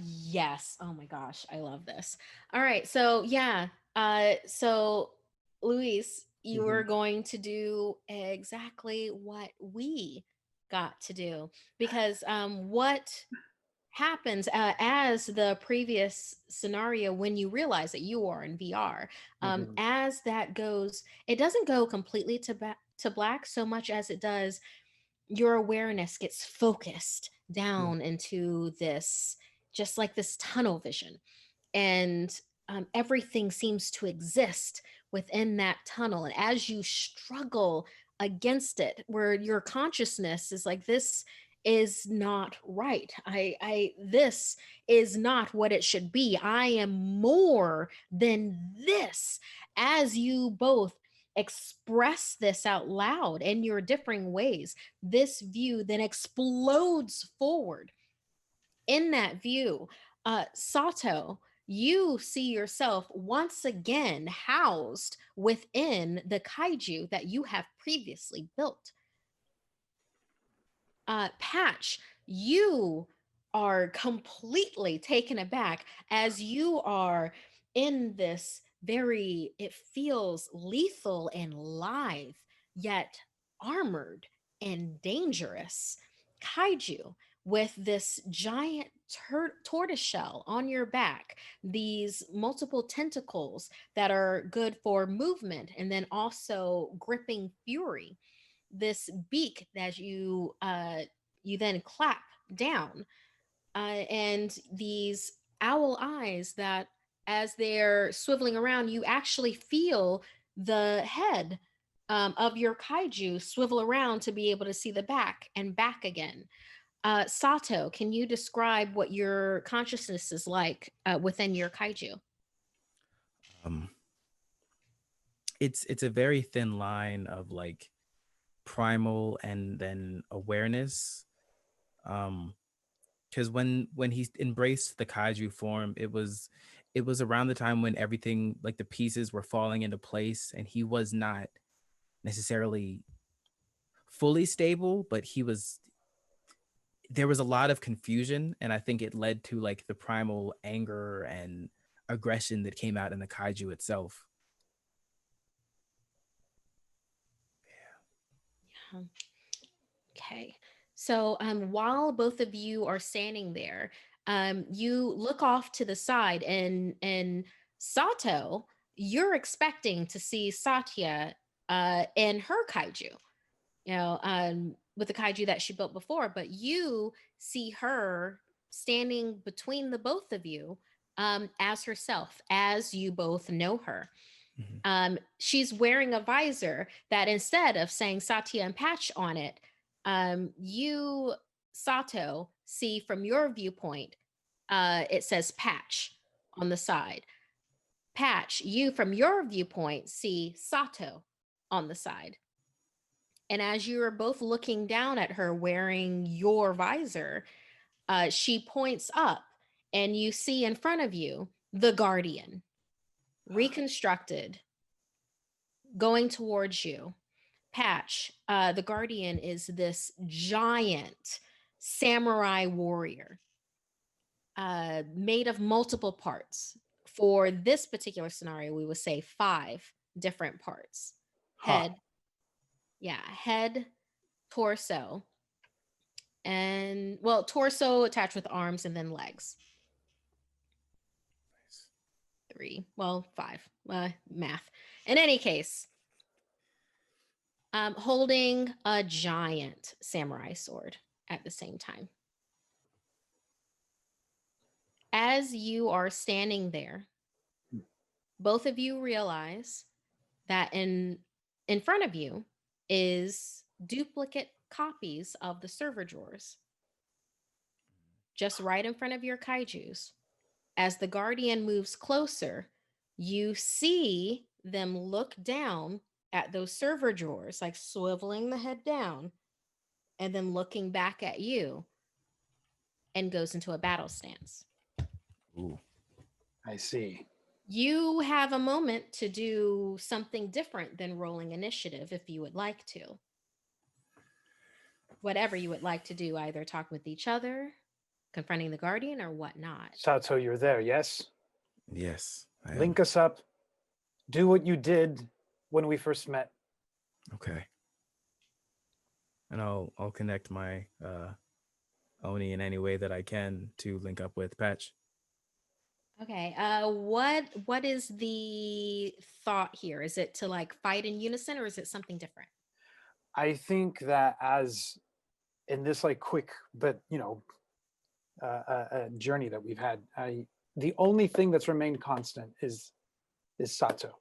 Speaker 1: Yes. Oh my gosh, I love this. All right. So, yeah. So Luis, you were
Speaker 3: Mhm.
Speaker 1: going to do exactly what we got to do because what happens as the previous scenario when you realize that you are in VR.
Speaker 3: Mhm.
Speaker 1: As that goes, it doesn't go completely to black so much as it does. Your awareness gets focused
Speaker 3: Mm.
Speaker 1: down into this, just like this tunnel vision, and everything seems to exist within that tunnel. And as you struggle against it, where your consciousness is like, this is not right. This is not what it should be. I am more than this. As you both express this out loud in your differing ways, this view then explodes forward. In that view, Sato, you see yourself once again housed within the kaiju that you have previously built. Patch, you are completely taken aback as you are in this very, it feels lethal and live, yet armored and dangerous kaiju with this giant tortoise shell on your back, these multiple tentacles that are good for movement and then also gripping fury, this beak that you then clap down, and these owl eyes that, as they're swiveling around, you actually feel the head of your kaiju swivel around to be able to see the back and back again. Sato, can you describe what your consciousness is like within your kaiju?
Speaker 2: Um, it's a very thin line of like primal and then awareness. Because when he embraced the kaiju form, it was around the time when everything, like the pieces were falling into place, and he was not necessarily fully stable, but there was a lot of confusion, and I think it led to like the primal anger and aggression that came out in the kaiju itself.
Speaker 1: Yeah. Okay. So while both of you are standing there, you look off to the side, and Sato, you're expecting to see Satya and her kaiju, with the kaiju that she built before, but you see her standing between the both of you as herself, as you both know her.
Speaker 2: Mhm.
Speaker 1: She's wearing a visor that, instead of saying Satya and Patch on it, you, Sato, see from your viewpoint, it says Patch on the side. Patch, you from your viewpoint see Sato on the side. And as you are both looking down at her wearing your visor, she points up, and you see in front of you the Guardian, reconstructed, going towards you. Patch, the Guardian is this giant samurai warrior made of multiple parts. For this particular scenario, we would say 5 different parts:
Speaker 3: Huh.
Speaker 1: head, yeah, head, torso, and well, torso attached with arms and then legs. 3, well, 5, math. In any case, holding a giant samurai sword at the same time. As you are standing there, both of you realize that in front of you is duplicate copies of the server drawers, just right in front of your kaijus. As the Guardian moves closer, you see them look down at those server drawers, like swiveling the head down and then looking back at you, and goes into a battle stance.
Speaker 2: Ooh.
Speaker 3: I see.
Speaker 1: You have a moment to do something different than rolling initiative if you would like to. Whatever you would like to do, either talk with each other, confronting the Guardian, or whatnot.
Speaker 3: Sato, you're there, yes?
Speaker 2: Yes, I am.
Speaker 3: Link us up. Do what you did when we first met.
Speaker 2: Okay. And I'll connect my Oni in any way that I can to link up with Patch.
Speaker 1: Okay. What is the thought here? Is it to like fight in unison, or is it something different?
Speaker 3: I think that as in this like quick but journey that we've had, the only thing that's remained constant is Sato.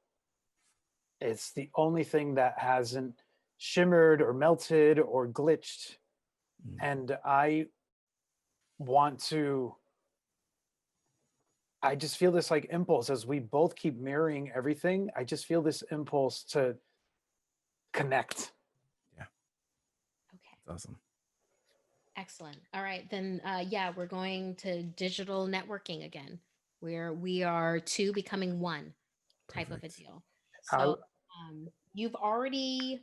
Speaker 3: It's the only thing that hasn't shimmered or melted or glitched.
Speaker 2: Mm.
Speaker 3: And want to I just feel this like impulse as we both keep mirroring everything. I just feel this impulse to connect.
Speaker 1: Okay.
Speaker 2: That's awesome.
Speaker 1: Excellent. All right, then yeah, we're going to digital networking again, where we are two becoming one type of a
Speaker 2: Perfect.
Speaker 1: deal.
Speaker 3: I,
Speaker 1: So you've already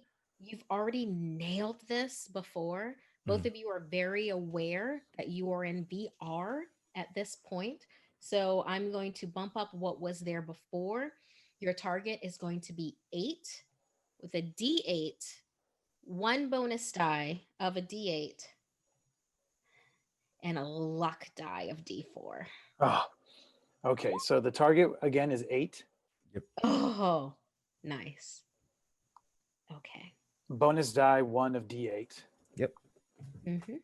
Speaker 1: nailed this before. Both
Speaker 2: Mm.
Speaker 1: of you are very aware that you are in VR at this point. So I'm going to bump up what was there before. Your target is going to be 8 with a D8, one bonus die of a D8, and a luck die of D4.
Speaker 3: oh, okay, so the target again is 8.
Speaker 2: Yep.
Speaker 1: Oh, nice. Okay.
Speaker 3: Bonus die 1 of D8.
Speaker 2: Yep.
Speaker 1: Mm-hmm.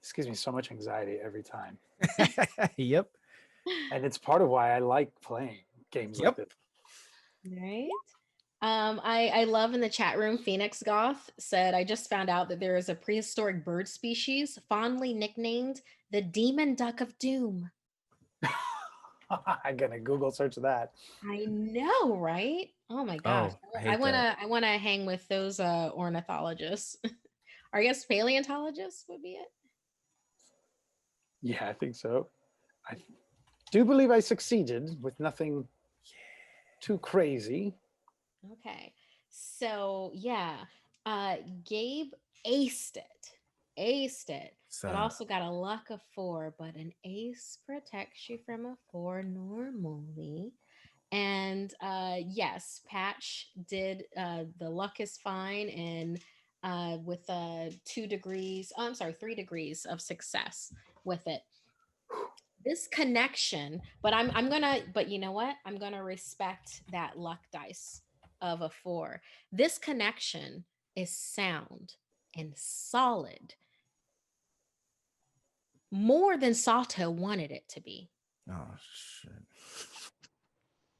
Speaker 3: This gives me so much anxiety every time.
Speaker 2: Yep.
Speaker 3: And it's part of why I like playing games like
Speaker 2: Yep.
Speaker 3: this.
Speaker 1: Right. I love in the chat room, Phoenix Goth said, I just found out that there is a prehistoric bird species fondly nicknamed the demon duck of doom.
Speaker 3: I'm gonna Google search that.
Speaker 1: I know, right? Oh my gosh.
Speaker 2: Oh, I
Speaker 1: I
Speaker 2: hate
Speaker 1: wanna
Speaker 2: that.
Speaker 1: I wanna hang with those ornithologists. Or I guess paleontologists would be it.
Speaker 3: Yeah, I think so. I do believe I succeeded with nothing too crazy.
Speaker 1: Okay. So yeah, Gabe aced it. Aced it. But
Speaker 2: So
Speaker 1: also got a luck of 4, but an ace protects you from a 4 normally. And yes, Patch did the luck is fine, and with 2 degrees, oh, I'm sorry, 3 degrees of success with it. This connection, but I'm gonna, but you know what, I'm gonna respect that luck dice of a 4. This connection is sound and solid, more than Sato wanted it to be.
Speaker 2: oh shit.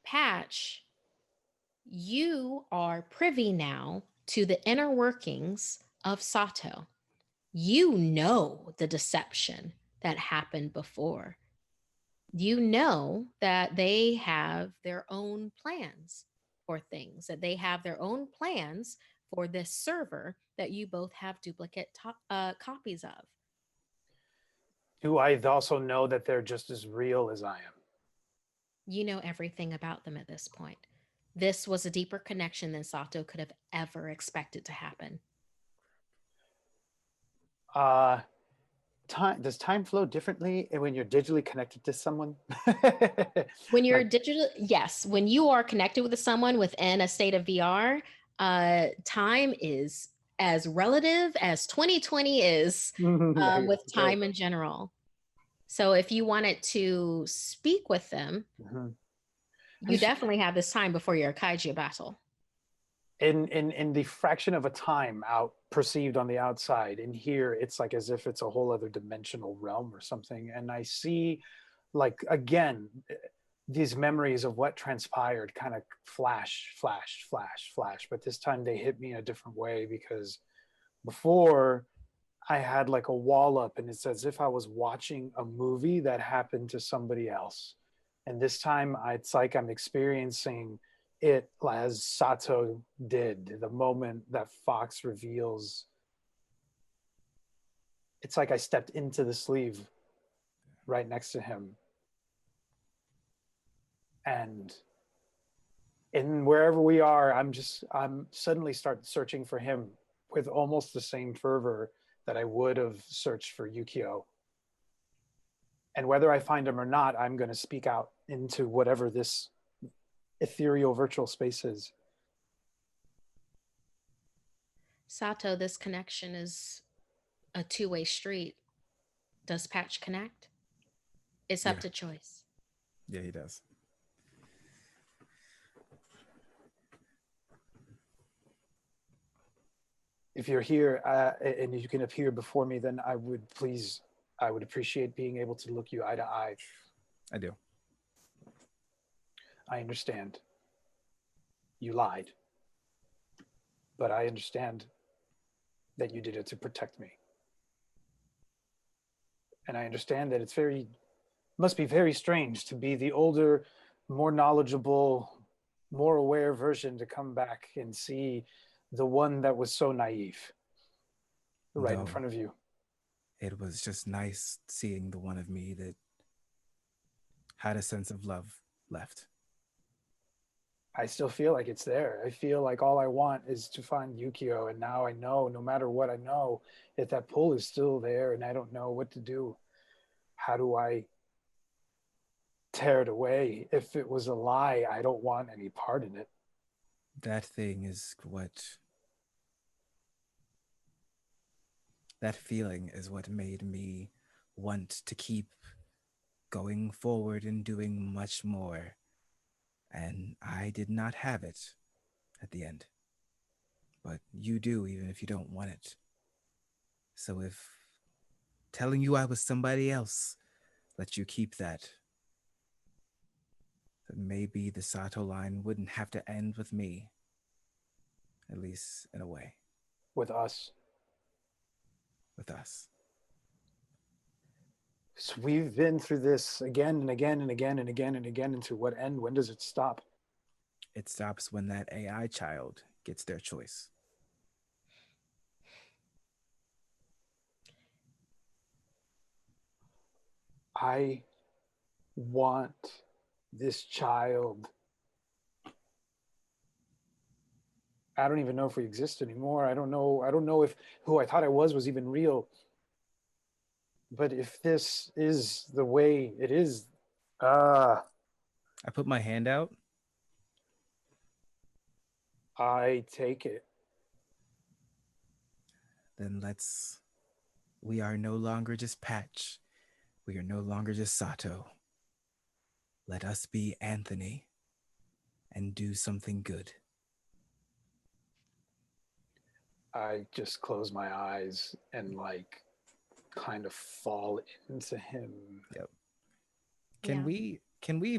Speaker 1: Patch, you are privy now to the inner workings of Sato. You know the deception that happened before. You know that they have their own plans for things, that they have their own plans for this server that you both have duplicate copies of.
Speaker 3: Do I also know that they're just as real as I am?
Speaker 1: You know everything about them at this point. This was a deeper connection than Sato could have ever expected to happen.
Speaker 3: Does time flow differently when you're digitally connected to someone?
Speaker 1: When you're
Speaker 3: Like,
Speaker 1: digital, yes, when you are connected with someone within a state of VR, time is as relative as 2020 is with
Speaker 3: great.
Speaker 1: time in general. So if you wanted to speak with them,
Speaker 3: Mhm. I
Speaker 1: you
Speaker 3: just
Speaker 1: definitely have this time before your kaiju battle.
Speaker 3: in the fraction of a time out perceived on the outside, in here it's like as if it's a whole other dimensional realm or something. And I see, like, again, these memories of what transpired kind of flash, flash, flash, flash, but this time they hit me in a different way, because before I had like a wall up and it's as if I was watching a movie that happened to somebody else. And this time it's like I'm experiencing it as Sato did. The moment that Fox reveals, it's like I stepped into the sleeve right next to him. And in wherever we are, I'm suddenly start searching for him with almost the same fervor that I would have searched for Yukio. And whether I find him or not, I'm going to speak out into whatever this ethereal virtual space is.
Speaker 1: Sato, this connection is a two-way street. Does Patch connect? It's up
Speaker 2: Yeah,
Speaker 1: to choice.
Speaker 2: yeah, he does.
Speaker 3: If you're here and you can appear before me, then I would appreciate being able to look you eye to eye.
Speaker 2: I do.
Speaker 3: I understand. You lied. But I understand that you did it to protect me. And I understand that must be very strange to be the older, more knowledgeable, more aware version to come back and see the one that was so naive right in
Speaker 2: No,
Speaker 3: front of you.
Speaker 2: it was just nice seeing the one of me that had a sense of love left.
Speaker 3: I still feel like it's there. I feel like all I want is to find Yukio, and now I know, no matter what I know, that pull is still there, and I don't know what to do. How do I tear it away? If it was a lie, I don't want any part in it.
Speaker 2: That thing is what. That feeling is what made me want to keep going forward and doing much more. And I did not have it at the end. But you do, even if you don't want it. So if telling you I was somebody else let you keep that, then maybe the Sato line wouldn't have to end with me. At least in a way.
Speaker 3: With us.
Speaker 2: With us.
Speaker 3: So we've been through this again and again and again and again and again. And to what end? When does it stop?
Speaker 2: It stops when that AI child gets their choice.
Speaker 3: I want this child. I don't even know if we exist anymore. I don't know if who I thought I was even real. But if this is the way it is,
Speaker 2: I put my hand out.
Speaker 3: I take it.
Speaker 2: Then we are no longer just Patch. We are no longer just Sato. Let us be Anthony and do something good.
Speaker 3: I just close my eyes and kind of fall into him.
Speaker 2: Yep. Can we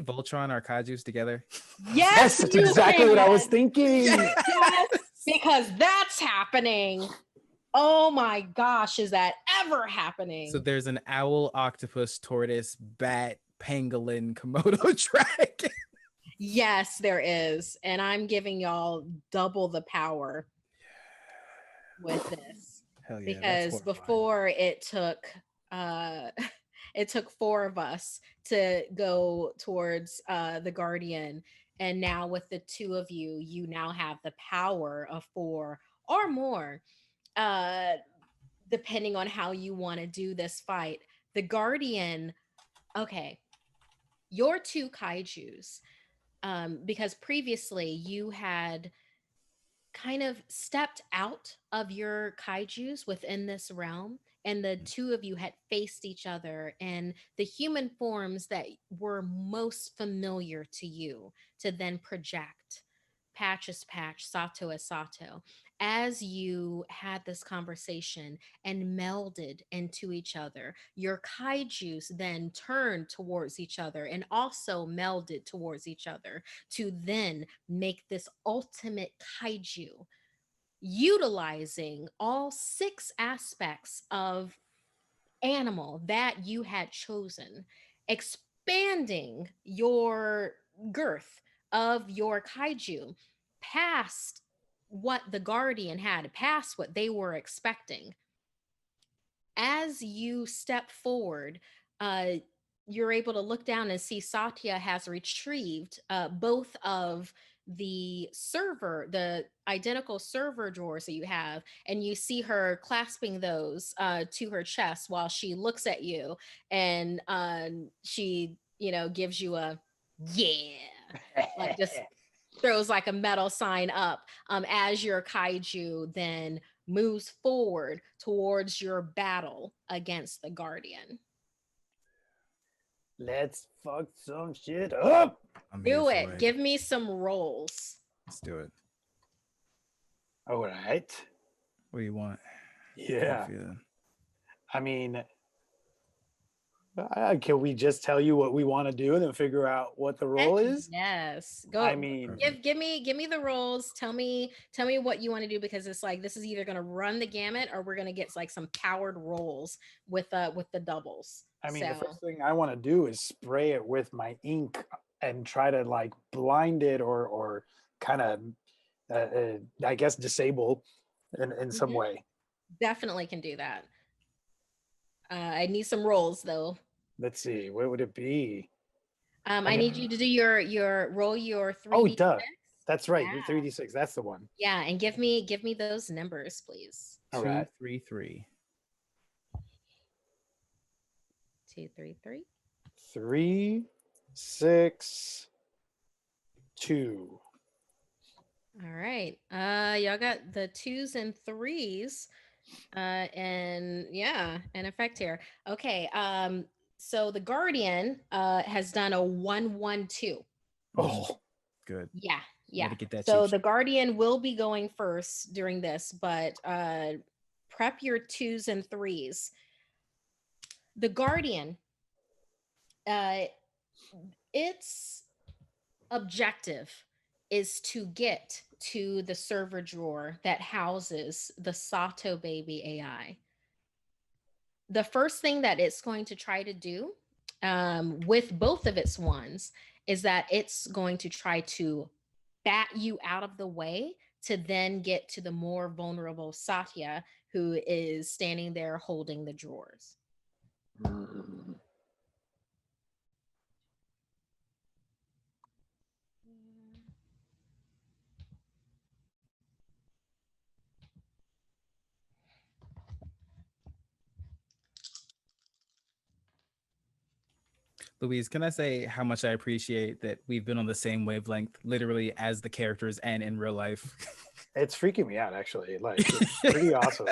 Speaker 2: Voltron our Kajus together?
Speaker 1: Yes,
Speaker 3: That's
Speaker 1: you
Speaker 3: exactly what I was
Speaker 1: can.
Speaker 3: thinking.
Speaker 1: Yes, because that's happening. Oh my gosh, is that ever happening?
Speaker 2: So there's an owl, octopus, tortoise, bat, pangolin, Komodo dragon.
Speaker 1: Yes, there is. And I'm giving y'all double the power with this.
Speaker 2: Hell yeah,
Speaker 1: Because
Speaker 2: that's horrifying.
Speaker 1: before it took it took four of us to go towards the Guardian. And now with the two of you, you now have the power of four or more. Uh depending on how you want to do this fight. The Guardian, okay, your two kaijus, because previously you had kind of stepped out of your kaijus within this realm, and the two of you had faced each other in the human forms that were most familiar to you to then project. Patch is Patch, Sato is Sato. As you had this conversation and melded into each other, your kaijus then turned towards each other and also melded towards each other to then make this ultimate kaiju, utilizing all six aspects of animal that you had chosen, expanding your girth of your kaiju past what the Guardian had, past what they were expecting. As you step forward, uh, you're able to look down and see Satya has retrieved both of the identical server drawers that you have, and you see her clasping those to her chest while she looks at you, and she, gives you a yeah, like just throws like a metal sign up as your kaiju then moves forward towards your battle against the Guardian.
Speaker 3: Let's fuck some shit up.
Speaker 2: I'm
Speaker 1: Do
Speaker 2: here
Speaker 1: it.
Speaker 2: for it.
Speaker 1: Give me some rolls.
Speaker 2: Let's do it.
Speaker 3: All right.
Speaker 2: What do you want?
Speaker 3: Yeah.
Speaker 2: How you feeling?
Speaker 3: I mean, can we just tell you what we want to do and then figure out what the role
Speaker 1: Heck
Speaker 3: is?
Speaker 1: yes. Go.
Speaker 3: I mean,
Speaker 1: Give me the rolls. Tell me what you want to do, because it's like this is either going to run the gamut or we're going to get like some powered rolls with the doubles.
Speaker 3: the first thing I want to do is spray it with my ink and try to like blind it or kind of, I guess, disable in some way.
Speaker 1: Definitely can do that. I need some rolls though.
Speaker 3: Let's see, what would it be?
Speaker 1: I need you to do your roll your 3D.
Speaker 3: Oh, duh. That's right.
Speaker 1: Yeah.
Speaker 3: Your 3d6. That's the one.
Speaker 1: Yeah, and give me those numbers, please.
Speaker 3: All right.
Speaker 2: 2, 3, 3.
Speaker 1: 2, 3, 3.
Speaker 3: 3, 6, 2.
Speaker 1: All right. Y'all got the 2s and 3s. And yeah, an effect here. Okay. So the Guardian has done a 1-1-2.
Speaker 3: Oh,
Speaker 2: Good.
Speaker 1: Yeah.
Speaker 2: Way to get that
Speaker 1: So
Speaker 2: cheap
Speaker 1: the Guardian will be going first during this, but prep your 2s and 3s. The Guardian, its objective is to get to the server drawer that houses the Sato baby AI. The first thing that it's going to try to do with both of its ones is that it's going to try to bat you out of the way to then get to the more vulnerable Satya, who is standing there holding the drawers.
Speaker 2: Louise, can I say how much I appreciate that we've been on the same wavelength, literally as the characters and in real life?
Speaker 3: it's freaking me out, actually. Like, it's pretty awesome.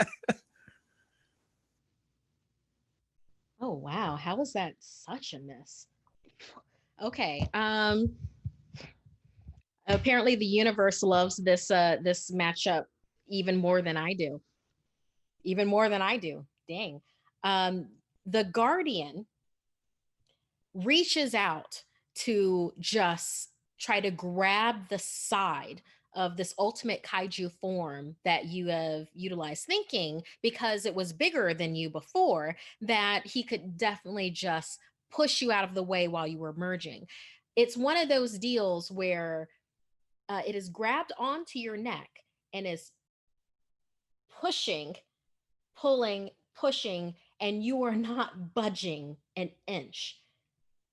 Speaker 1: Oh wow, how was that such a miss? Okay. Apparently the universe loves this this matchup even more than I do. Even more than I do. Dang. The Guardian reaches out to just try to grab the side of this ultimate kaiju form that you have utilized, thinking because it was bigger than you before that he could definitely just push you out of the way while you were merging. It's one of those deals where it is grabbed onto your neck and is pushing, pulling, pushing, and you are not budging an inch.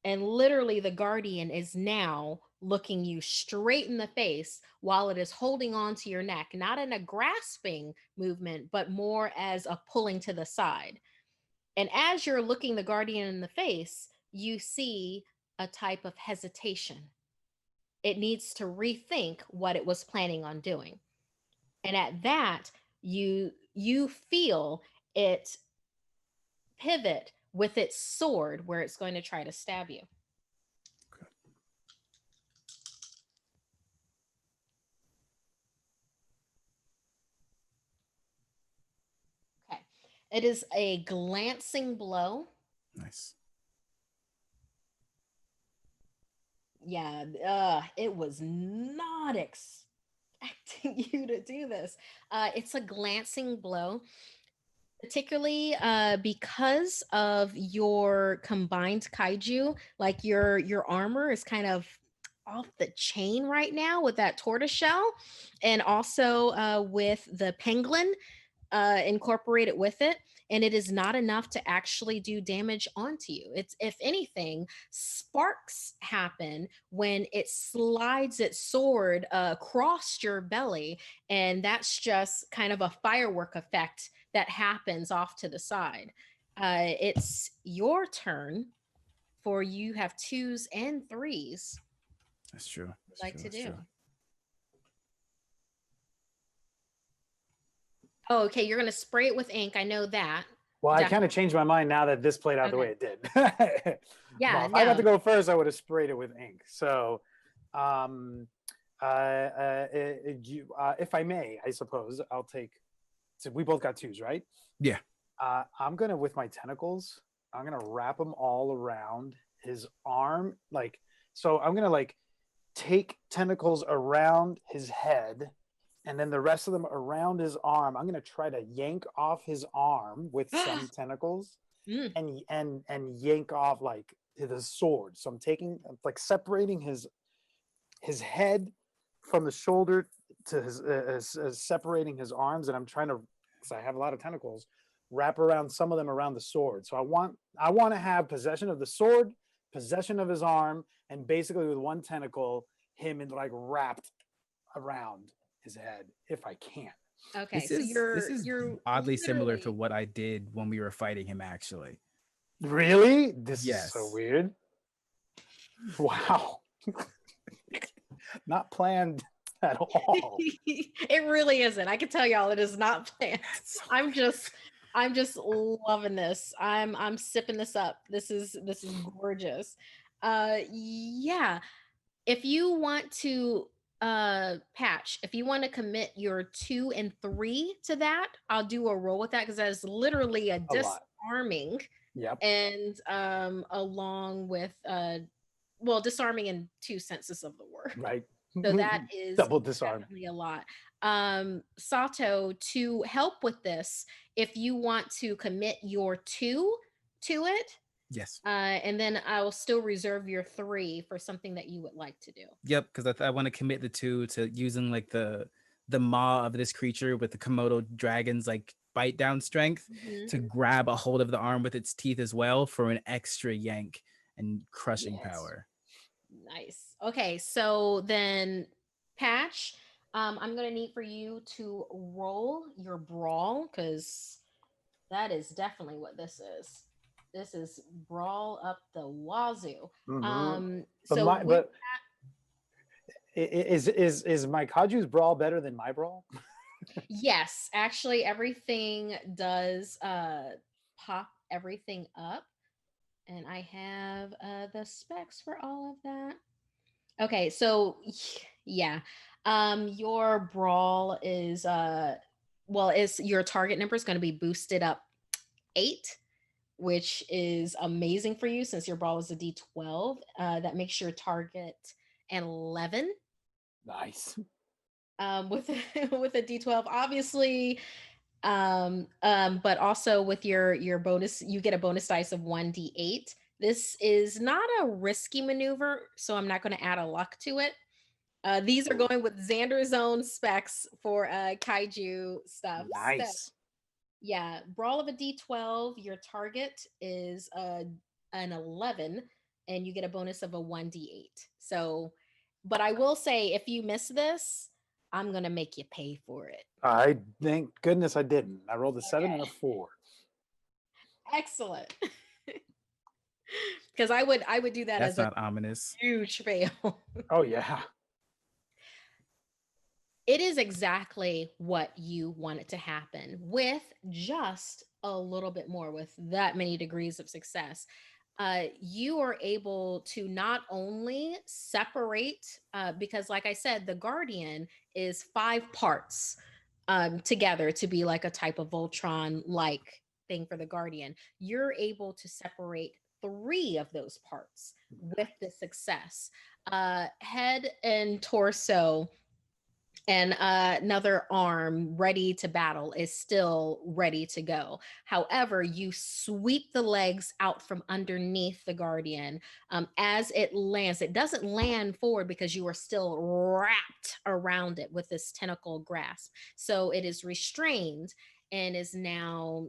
Speaker 1: And literally, the Guardian is now looking you straight in the face while it is holding on to your neck, not in a grasping movement, but more as a pulling to the side. And as you're looking the Guardian in the face, you see a type of hesitation. It needs to rethink what it was planning on doing. And at that, you feel it pivot with its sword where it's going to try to stab you. Okay. It is a glancing blow.
Speaker 2: Nice.
Speaker 1: Yeah, it was not expecting you to do this. It's a glancing blow. Particularly because of your combined kaiju, like your armor is kind of off the chain right now with that tortoiseshell, and also with the penguin incorporated with it, and it is not enough to actually do damage onto you. It's, if anything, sparks happen when it slides its sword across your belly, and that's just kind of a firework effect that happens off to the side. It's your turn. For you have 2s and 3s.
Speaker 2: That's true.
Speaker 1: Like to do. Oh, okay. You're going to spray it with ink. I know that.
Speaker 3: Well, I kind
Speaker 1: Definitely.
Speaker 3: of changed my mind now that this played out the way
Speaker 1: Okay.
Speaker 3: it did. Well,
Speaker 1: Yeah,
Speaker 3: if I got to
Speaker 1: no.
Speaker 3: go first, I would have sprayed it with ink. So, um, if I may, I suppose I'll take. So we both got twos, right?
Speaker 2: Yeah.
Speaker 3: I'm gonna with my tentacles. I'm gonna wrap them all around his arm, like so. I'm gonna like take tentacles around his head, and then the rest of them around his arm. I'm gonna try to yank off his arm with some tentacles,
Speaker 1: Mm.
Speaker 3: and yank off like the sword. So I'm taking like separating his head from the shoulder to his separating his arms, and I'm trying to, because I have a lot of tentacles, wrap around some of them around the sword. So I want to have possession of the sword, possession of his arm, and basically with one tentacle, him in like wrapped around his head if I can.
Speaker 1: Okay.
Speaker 2: This
Speaker 1: So
Speaker 2: is
Speaker 1: you're
Speaker 2: oddly similar to
Speaker 1: literally
Speaker 2: what I did when we were fighting him, actually.
Speaker 3: Really? This is so
Speaker 2: Yes.
Speaker 3: weird. Wow. Not planned at all.
Speaker 1: it really isn't. I can tell y'all it is not planned. I'm just loving this. I'm sipping this up. This is gorgeous. Yeah. If you want to Patch, if you want to commit your 2 and 3 to that, I'll do a roll with that because that is literally a
Speaker 3: A lot.
Speaker 1: disarming
Speaker 3: Yep.
Speaker 1: and along with well, disarming in 2 senses of the word.
Speaker 3: Right.
Speaker 1: So that is
Speaker 3: Double disarm.
Speaker 1: definitely a lot. Sato, to help with this, if you want to commit your 2 to it,
Speaker 2: Yes.
Speaker 1: and then I will still reserve your 3 for something that you would like to do.
Speaker 2: Yep. Because I want to commit the two to using like the maw of this creature with the Komodo dragon's like bite down strength
Speaker 1: Mhm.
Speaker 2: to grab a hold of the arm with its teeth as well for an extra yank and crushing
Speaker 1: Yes.
Speaker 2: power.
Speaker 1: Nice. Okay, so then Patch, I'm gonna need for you to roll your brawl because that is definitely what this is. This is brawl up the wazoo.
Speaker 3: Mm-hmm.
Speaker 1: So with
Speaker 3: But is my Kaju's brawl better than my brawl?
Speaker 1: yes, actually everything does pop everything up, and I have the specs for all of that. Okay, so yeah. Your brawl is well, is your target number is going to be boosted up 8, which is amazing for you since your brawl is a D12. That makes your target an 11.
Speaker 3: Nice.
Speaker 1: With with a D12, obviously, but also with your bonus, you get a bonus dice of 1d8. This is not a risky maneuver, so I'm not going to add a luck to it. These are going with Xander's own specs for kaiju stuff. So,
Speaker 3: Nice.
Speaker 1: yeah, brawl of a d12. Your target is an 11, and you get a bonus of a 1d8. So, but I will say, if you miss this, I'm gonna make you pay for it.
Speaker 3: I thank goodness I didn't. I rolled a 7 and a
Speaker 1: Okay,
Speaker 3: 4.
Speaker 1: excellent. Because I would do that
Speaker 2: That's
Speaker 1: as a
Speaker 2: not ominous.
Speaker 1: huge fail.
Speaker 3: Oh yeah.
Speaker 1: It is exactly what you want it to happen with just a little bit more, with that many degrees of success. You are able to not only separate, because, like I said, the Guardian is 5 parts together to be like a type of Voltron like thing for the Guardian. You're able to separate 3 of those parts with the success. Head and torso and another arm ready to battle is still ready to go. However, you sweep the legs out from underneath the Guardian as it lands. It doesn't land forward because you are still wrapped around it with this tentacle grasp. So it is restrained and is now,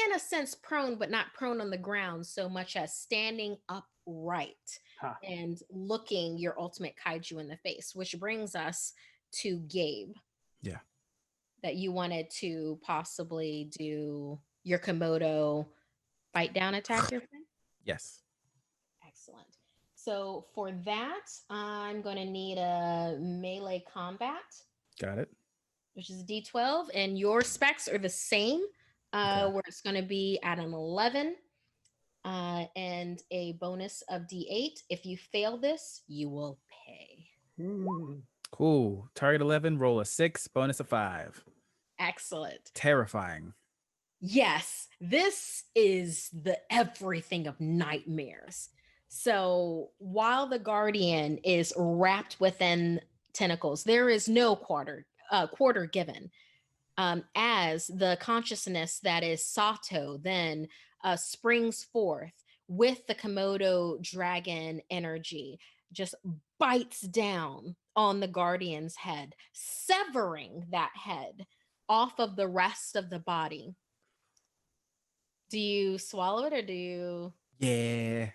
Speaker 1: in a sense, prone, but not prone on the ground so much as standing upright
Speaker 3: Huh.
Speaker 1: and looking your ultimate kaiju in the face, which brings us to Gabe.
Speaker 2: Yeah.
Speaker 1: That you wanted to possibly do your Komodo bite down attack your friend?
Speaker 2: Yes.
Speaker 1: Excellent. So for that, I'm going to need a melee combat.
Speaker 2: Got it.
Speaker 1: which is D12, and your specs are the same,
Speaker 2: Okay.
Speaker 1: where it's going to be at an 11 and a bonus of D8. If you fail this, you will pay.
Speaker 2: Cool. Target 11, roll a 6, bonus of 5.
Speaker 1: Excellent.
Speaker 2: Terrifying.
Speaker 1: Yes, this is the everything of nightmares. So while the guardian is wrapped within tentacles, there is no quarter given. As the consciousness that is Sato then springs forth with the Komodo dragon energy, just bites down on the guardian's head, severing that head off of the rest of the body. Do you swallow it, or do you
Speaker 2: Yeah.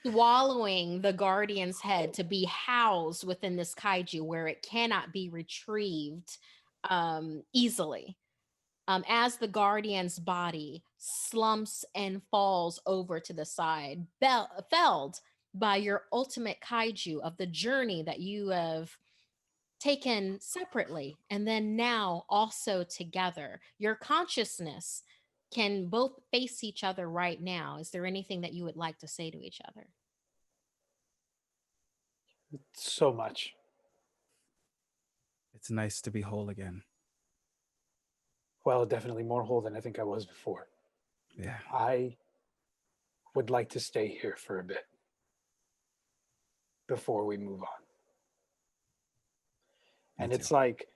Speaker 1: swallowing the guardian's head to be housed within this kaiju where it cannot be retrieved easily? As the guardian's body slumps and falls over to the side, felled by your ultimate kaiju of the journey that you have taken separately and then now also together. Your consciousness can both face each other right now. Is there anything that you would like to say to each other?
Speaker 3: So much.
Speaker 2: It's nice to be whole again.
Speaker 3: Well, definitely more whole than I think I was before.
Speaker 2: Yeah.
Speaker 3: I would like to stay here for a bit before we move on.
Speaker 2: Me
Speaker 3: And
Speaker 2: too.
Speaker 3: it's like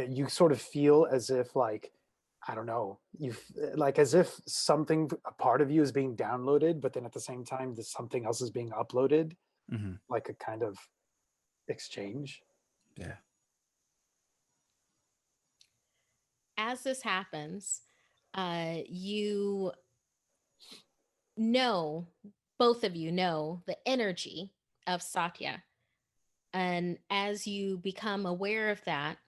Speaker 3: you sort of feel as if, like, I don't know, like as if something, a part of you is being downloaded, but then at the same time there's something else is being uploaded, like a kind of exchange.
Speaker 2: Yeah.
Speaker 1: As this happens, you know, both of you know the energy of Satya. And as you become aware of that,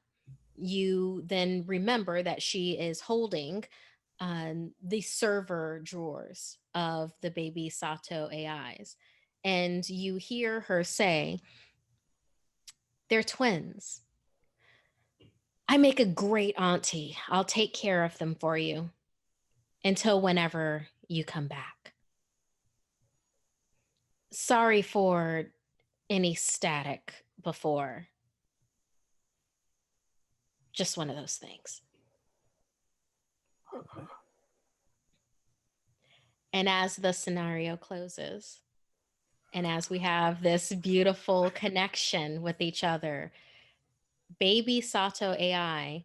Speaker 1: you then remember that she is holding the server drawers of the baby Sato AIs. And you hear her say, "They're twins. I make a great auntie. I'll take care of them for you until whenever you come back. Sorry for any static before. Just one of those things." And as the scenario closes, and as we have this beautiful connection with each other, baby Sato AI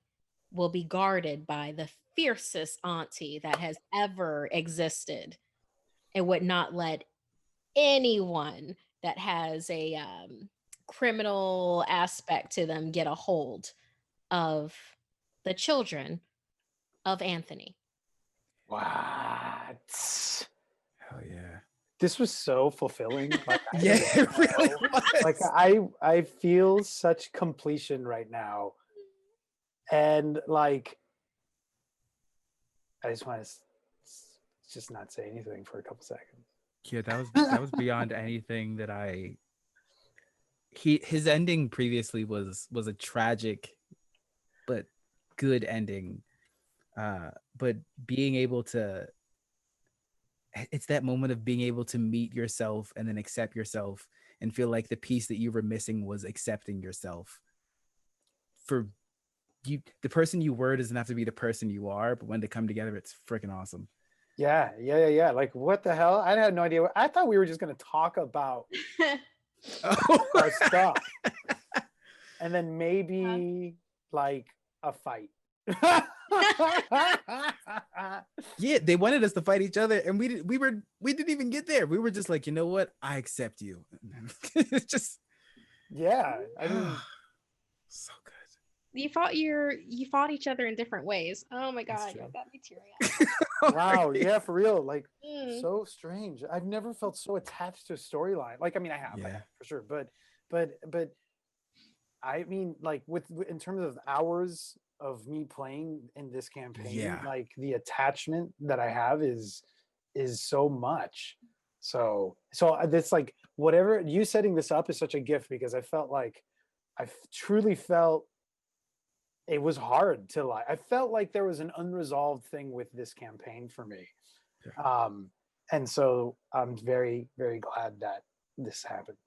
Speaker 1: will be guarded by the fiercest auntie that has ever existed and would not let anyone that has a criminal aspect to them get a hold of the children of Anthony.
Speaker 3: What?
Speaker 2: Hell yeah.
Speaker 3: This was so fulfilling. Like,
Speaker 2: Yeah, it really was.
Speaker 3: like I feel such completion right now, and like I just want to just not say anything for a couple seconds.
Speaker 2: Yeah, that was beyond anything that his ending previously was a tragic but good ending. But being able to, it's that moment of being able to meet yourself and then accept yourself and feel like the piece that you were missing was accepting yourself. For you, the person you were doesn't have to be the person you are, but when they come together, it's freaking awesome.
Speaker 3: Yeah. Like, what the hell? I had no idea. I thought we were just gonna talk about our stuff, and then maybe like a fight.
Speaker 2: Yeah, they wanted us to fight each other, and we didn't even get there. We were just like, you know what? I accept you. It's just,
Speaker 3: Yeah, I mean,
Speaker 2: so good.
Speaker 1: You fought each other in different ways. Oh my
Speaker 2: That's
Speaker 1: god,
Speaker 2: true.
Speaker 1: y'all got me teary-eyed.
Speaker 3: wow, yeah, for real. Like,
Speaker 1: Mm.
Speaker 3: so strange. I've never felt so attached to a storyline. Like, I mean, I have for sure, but I mean, like, with in terms of hours of me playing in this campaign, like the attachment that I have is so much. So it's like, whatever you setting this up is such a gift, because I felt like truly felt it was hard to lie. I felt like there was an unresolved thing with this campaign for me.
Speaker 2: Sure.
Speaker 3: And so I'm very, very glad that this happened.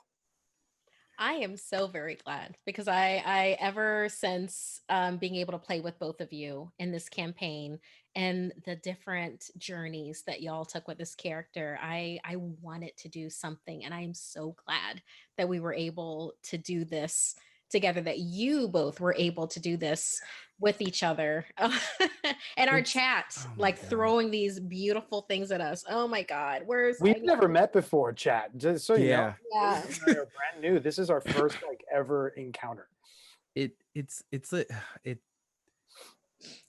Speaker 1: I am so very glad because I ever since being able to play with both of you in this campaign and the different journeys that y'all took with this character, I wanted to do something, and I am so glad that we were able to do this together. That you both were able to do this with each other, and our
Speaker 2: It's
Speaker 1: chat,
Speaker 2: oh my
Speaker 1: like
Speaker 2: god.
Speaker 1: throwing these beautiful things at us. Oh my God, where's
Speaker 3: We've
Speaker 1: I
Speaker 3: never met before, chat. Just so you know,
Speaker 2: Yeah.
Speaker 1: yeah.
Speaker 3: David and I are brand new. This is our first like ever encounter.
Speaker 2: It's a it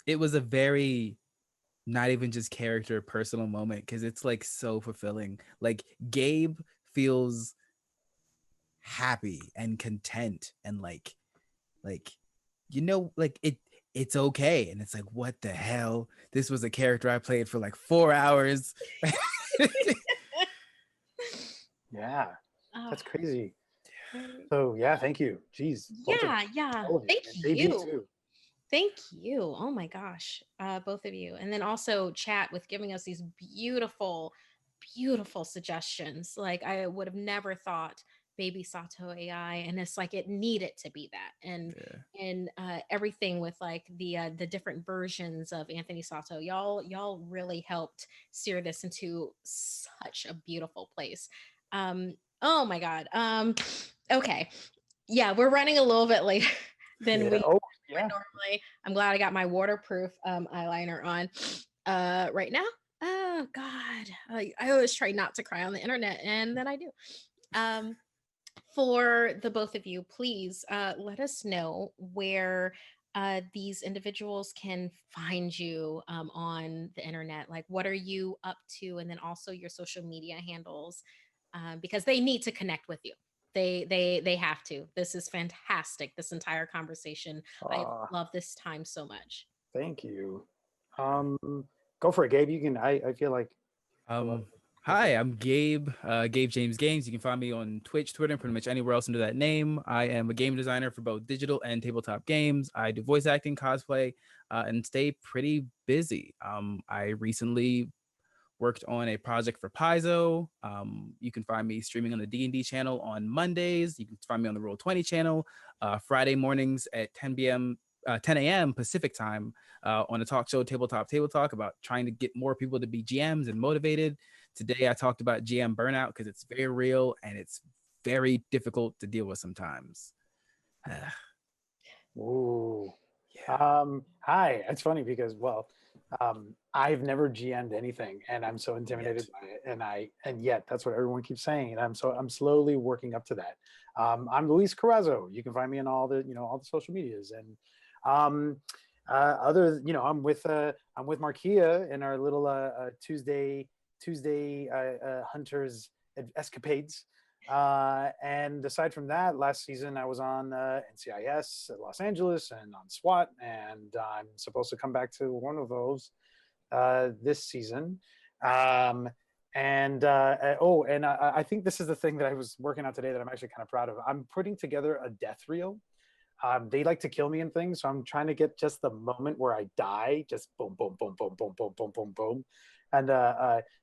Speaker 2: it was a very not even just character personal moment because it's like so fulfilling. Like Gabe feels happy and content and like like it's okay, and it's like what the hell, this was a character I played for like 4 hours.
Speaker 3: Yeah,
Speaker 1: Oh,
Speaker 3: that's crazy.
Speaker 1: right.
Speaker 3: So yeah, thank you. Jeez, both of
Speaker 1: Yeah, yeah.
Speaker 3: all of you,
Speaker 1: Thank
Speaker 3: and JB
Speaker 1: you.
Speaker 3: too.
Speaker 1: Thank you. Oh my gosh. Both of you. And then also chat with giving us these beautiful, beautiful suggestions. Like I would have never thought baby Sato AI, and it's like it needed to be that.
Speaker 2: Yeah.
Speaker 1: And everything with like the different versions of Anthony Sato. Y'all really helped steer this into such a beautiful place. Oh my God. Okay. Yeah, we're running a little bit later than
Speaker 3: Yeah.
Speaker 1: we
Speaker 3: Oh
Speaker 1: would
Speaker 3: yeah.
Speaker 1: normally. I'm glad I got my waterproof eyeliner on right now. Oh God, I always try not to cry on the internet, and then I do. Um, for the both of you, please let us know where these individuals can find you on the internet. Like, what are you up to, and then also your social media handles, because they need to connect with you. They have to. This is fantastic. This entire conversation. I
Speaker 3: Uh,
Speaker 1: love this time so much.
Speaker 3: thank you. Um, Go for it, Gabe. You can. I feel like a lot of
Speaker 2: um
Speaker 3: go for
Speaker 2: Hi,
Speaker 3: it.
Speaker 2: I'm Gabe, Gabe James Games. You can find me on Twitch, Twitter, and pretty much anywhere else under that name. I am a game designer for both digital and tabletop games. I do voice acting, cosplay, and stay pretty busy. I recently worked on a project for Paizo. You can find me streaming on the D&D channel on Mondays. You can find me on the Roll20 channel Friday mornings at 10 a.m. Pacific time on a talk show, Table Talk, about trying to get more people to be GMs and motivated. Today, I talked about GM burnout because it's very real and it's very difficult to deal with sometimes.
Speaker 3: Ooh.
Speaker 2: Yeah.
Speaker 3: Hi. It's funny because I've never GM'd anything, and I'm so intimidated
Speaker 2: Yet.
Speaker 3: by it, and yet that's what everyone keeps saying, and I'm slowly working up to that. I'm Luis Carrazzo. You can find me on all the social medias, and um, I'm with Markia in our little Tuesday hunters escapades. And aside from that, last season I was on NCIS at Los Angeles and on SWAT, and I'm supposed to come back to one of those this season. I think this is the thing that I was working on today that I'm actually kind of proud of. I'm putting together a death reel. They like to kill me and things, so I'm trying to get just the moment where I die, just boom, boom, boom, boom, boom, boom, boom, boom, boom, and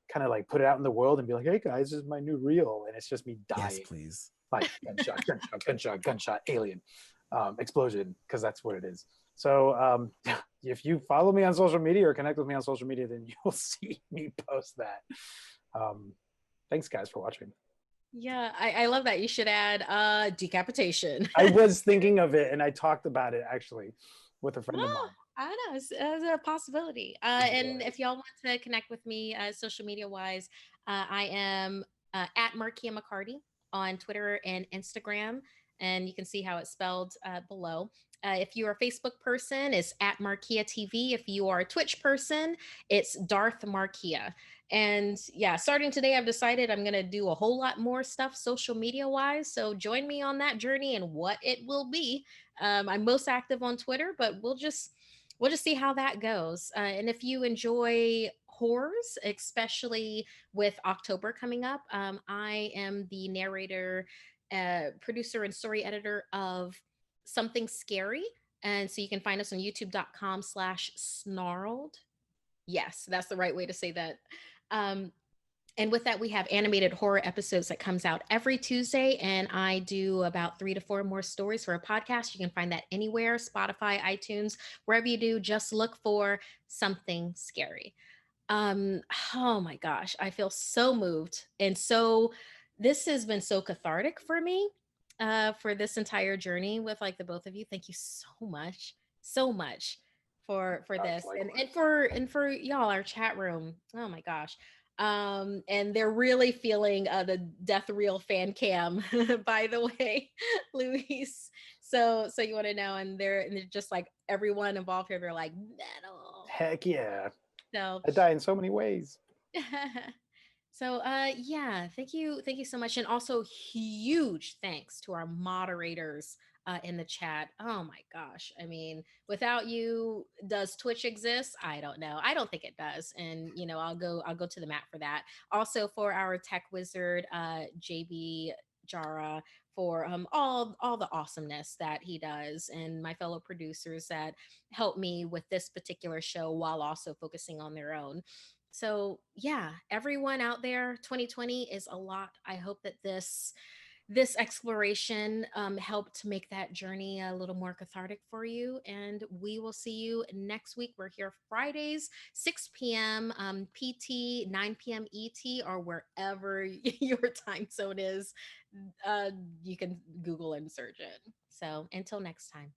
Speaker 3: kind of like put it out in the world and be like, "Hey guys, this is my new reel," and it's just me
Speaker 2: Yes,
Speaker 3: dying,
Speaker 2: please.
Speaker 3: like gunshot, gunshot, gunshot, gunshot, alien, explosion, because that's what it is. So if you follow me on social media or connect with me on social media, then you'll see me post that. Thanks, guys, for watching.
Speaker 1: Yeah, I love that. You should add decapitation.
Speaker 3: I was thinking of it, and I talked about it actually with a friend of
Speaker 1: Oh,
Speaker 3: mine.
Speaker 1: I don't know. It's a possibility. And if y'all want to connect with me social media wise, I am at Markia McCarty on Twitter and Instagram. And you can see how it's spelled below. If you're a Facebook person, it's at Markia TV. If you are a Twitch person, it's Darth Markia. And yeah, starting today, I've decided I'm going to do a whole lot more stuff social media wise. So join me on that journey and what it will be. I'm most active on Twitter, but we'll just see how that goes. And if you enjoy horrors, especially with October coming up, I am the narrator, producer, and story editor of something scary. And so you can find us on youtube.com/snarled. Yes, that's the right way to say that. Um, and with that, we have animated horror episodes that comes out every Tuesday, and I do about 3 to 4 more stories for a podcast. You can find that anywhere, Spotify, iTunes, wherever you do. Just look for something scary. Um, oh my gosh, I feel so moved, and so this has been so cathartic for me, for this entire journey with like the both of you. Thank you so much for
Speaker 3: Gosh,
Speaker 1: this, and
Speaker 3: likewise.
Speaker 1: for y'all, our chat room. Oh my gosh. And they're really feeling the death reel fan cam, by the way, Luis. So you want to know, and they're just like everyone involved here, they're like metal.
Speaker 3: Heck yeah.
Speaker 1: So
Speaker 3: I die in so many ways.
Speaker 1: so yeah, thank you so much. And also huge thanks to our moderators in the chat. Oh my gosh. I mean, without you, does Twitch exist? I don't know. I don't think it does. And you know, I'll go to the mat for that. Also for our tech wizard, JB Jara, for all the awesomeness that he does, and my fellow producers that help me with this particular show while also focusing on their own. So yeah, everyone out there, 2020 is a lot. I hope that this exploration helped make that journey a little more cathartic for you. And we will see you next week. We're here Fridays, 6 p.m. PT, 9 p.m. ET, or wherever your time zone is. You can Google and search it. So until next time.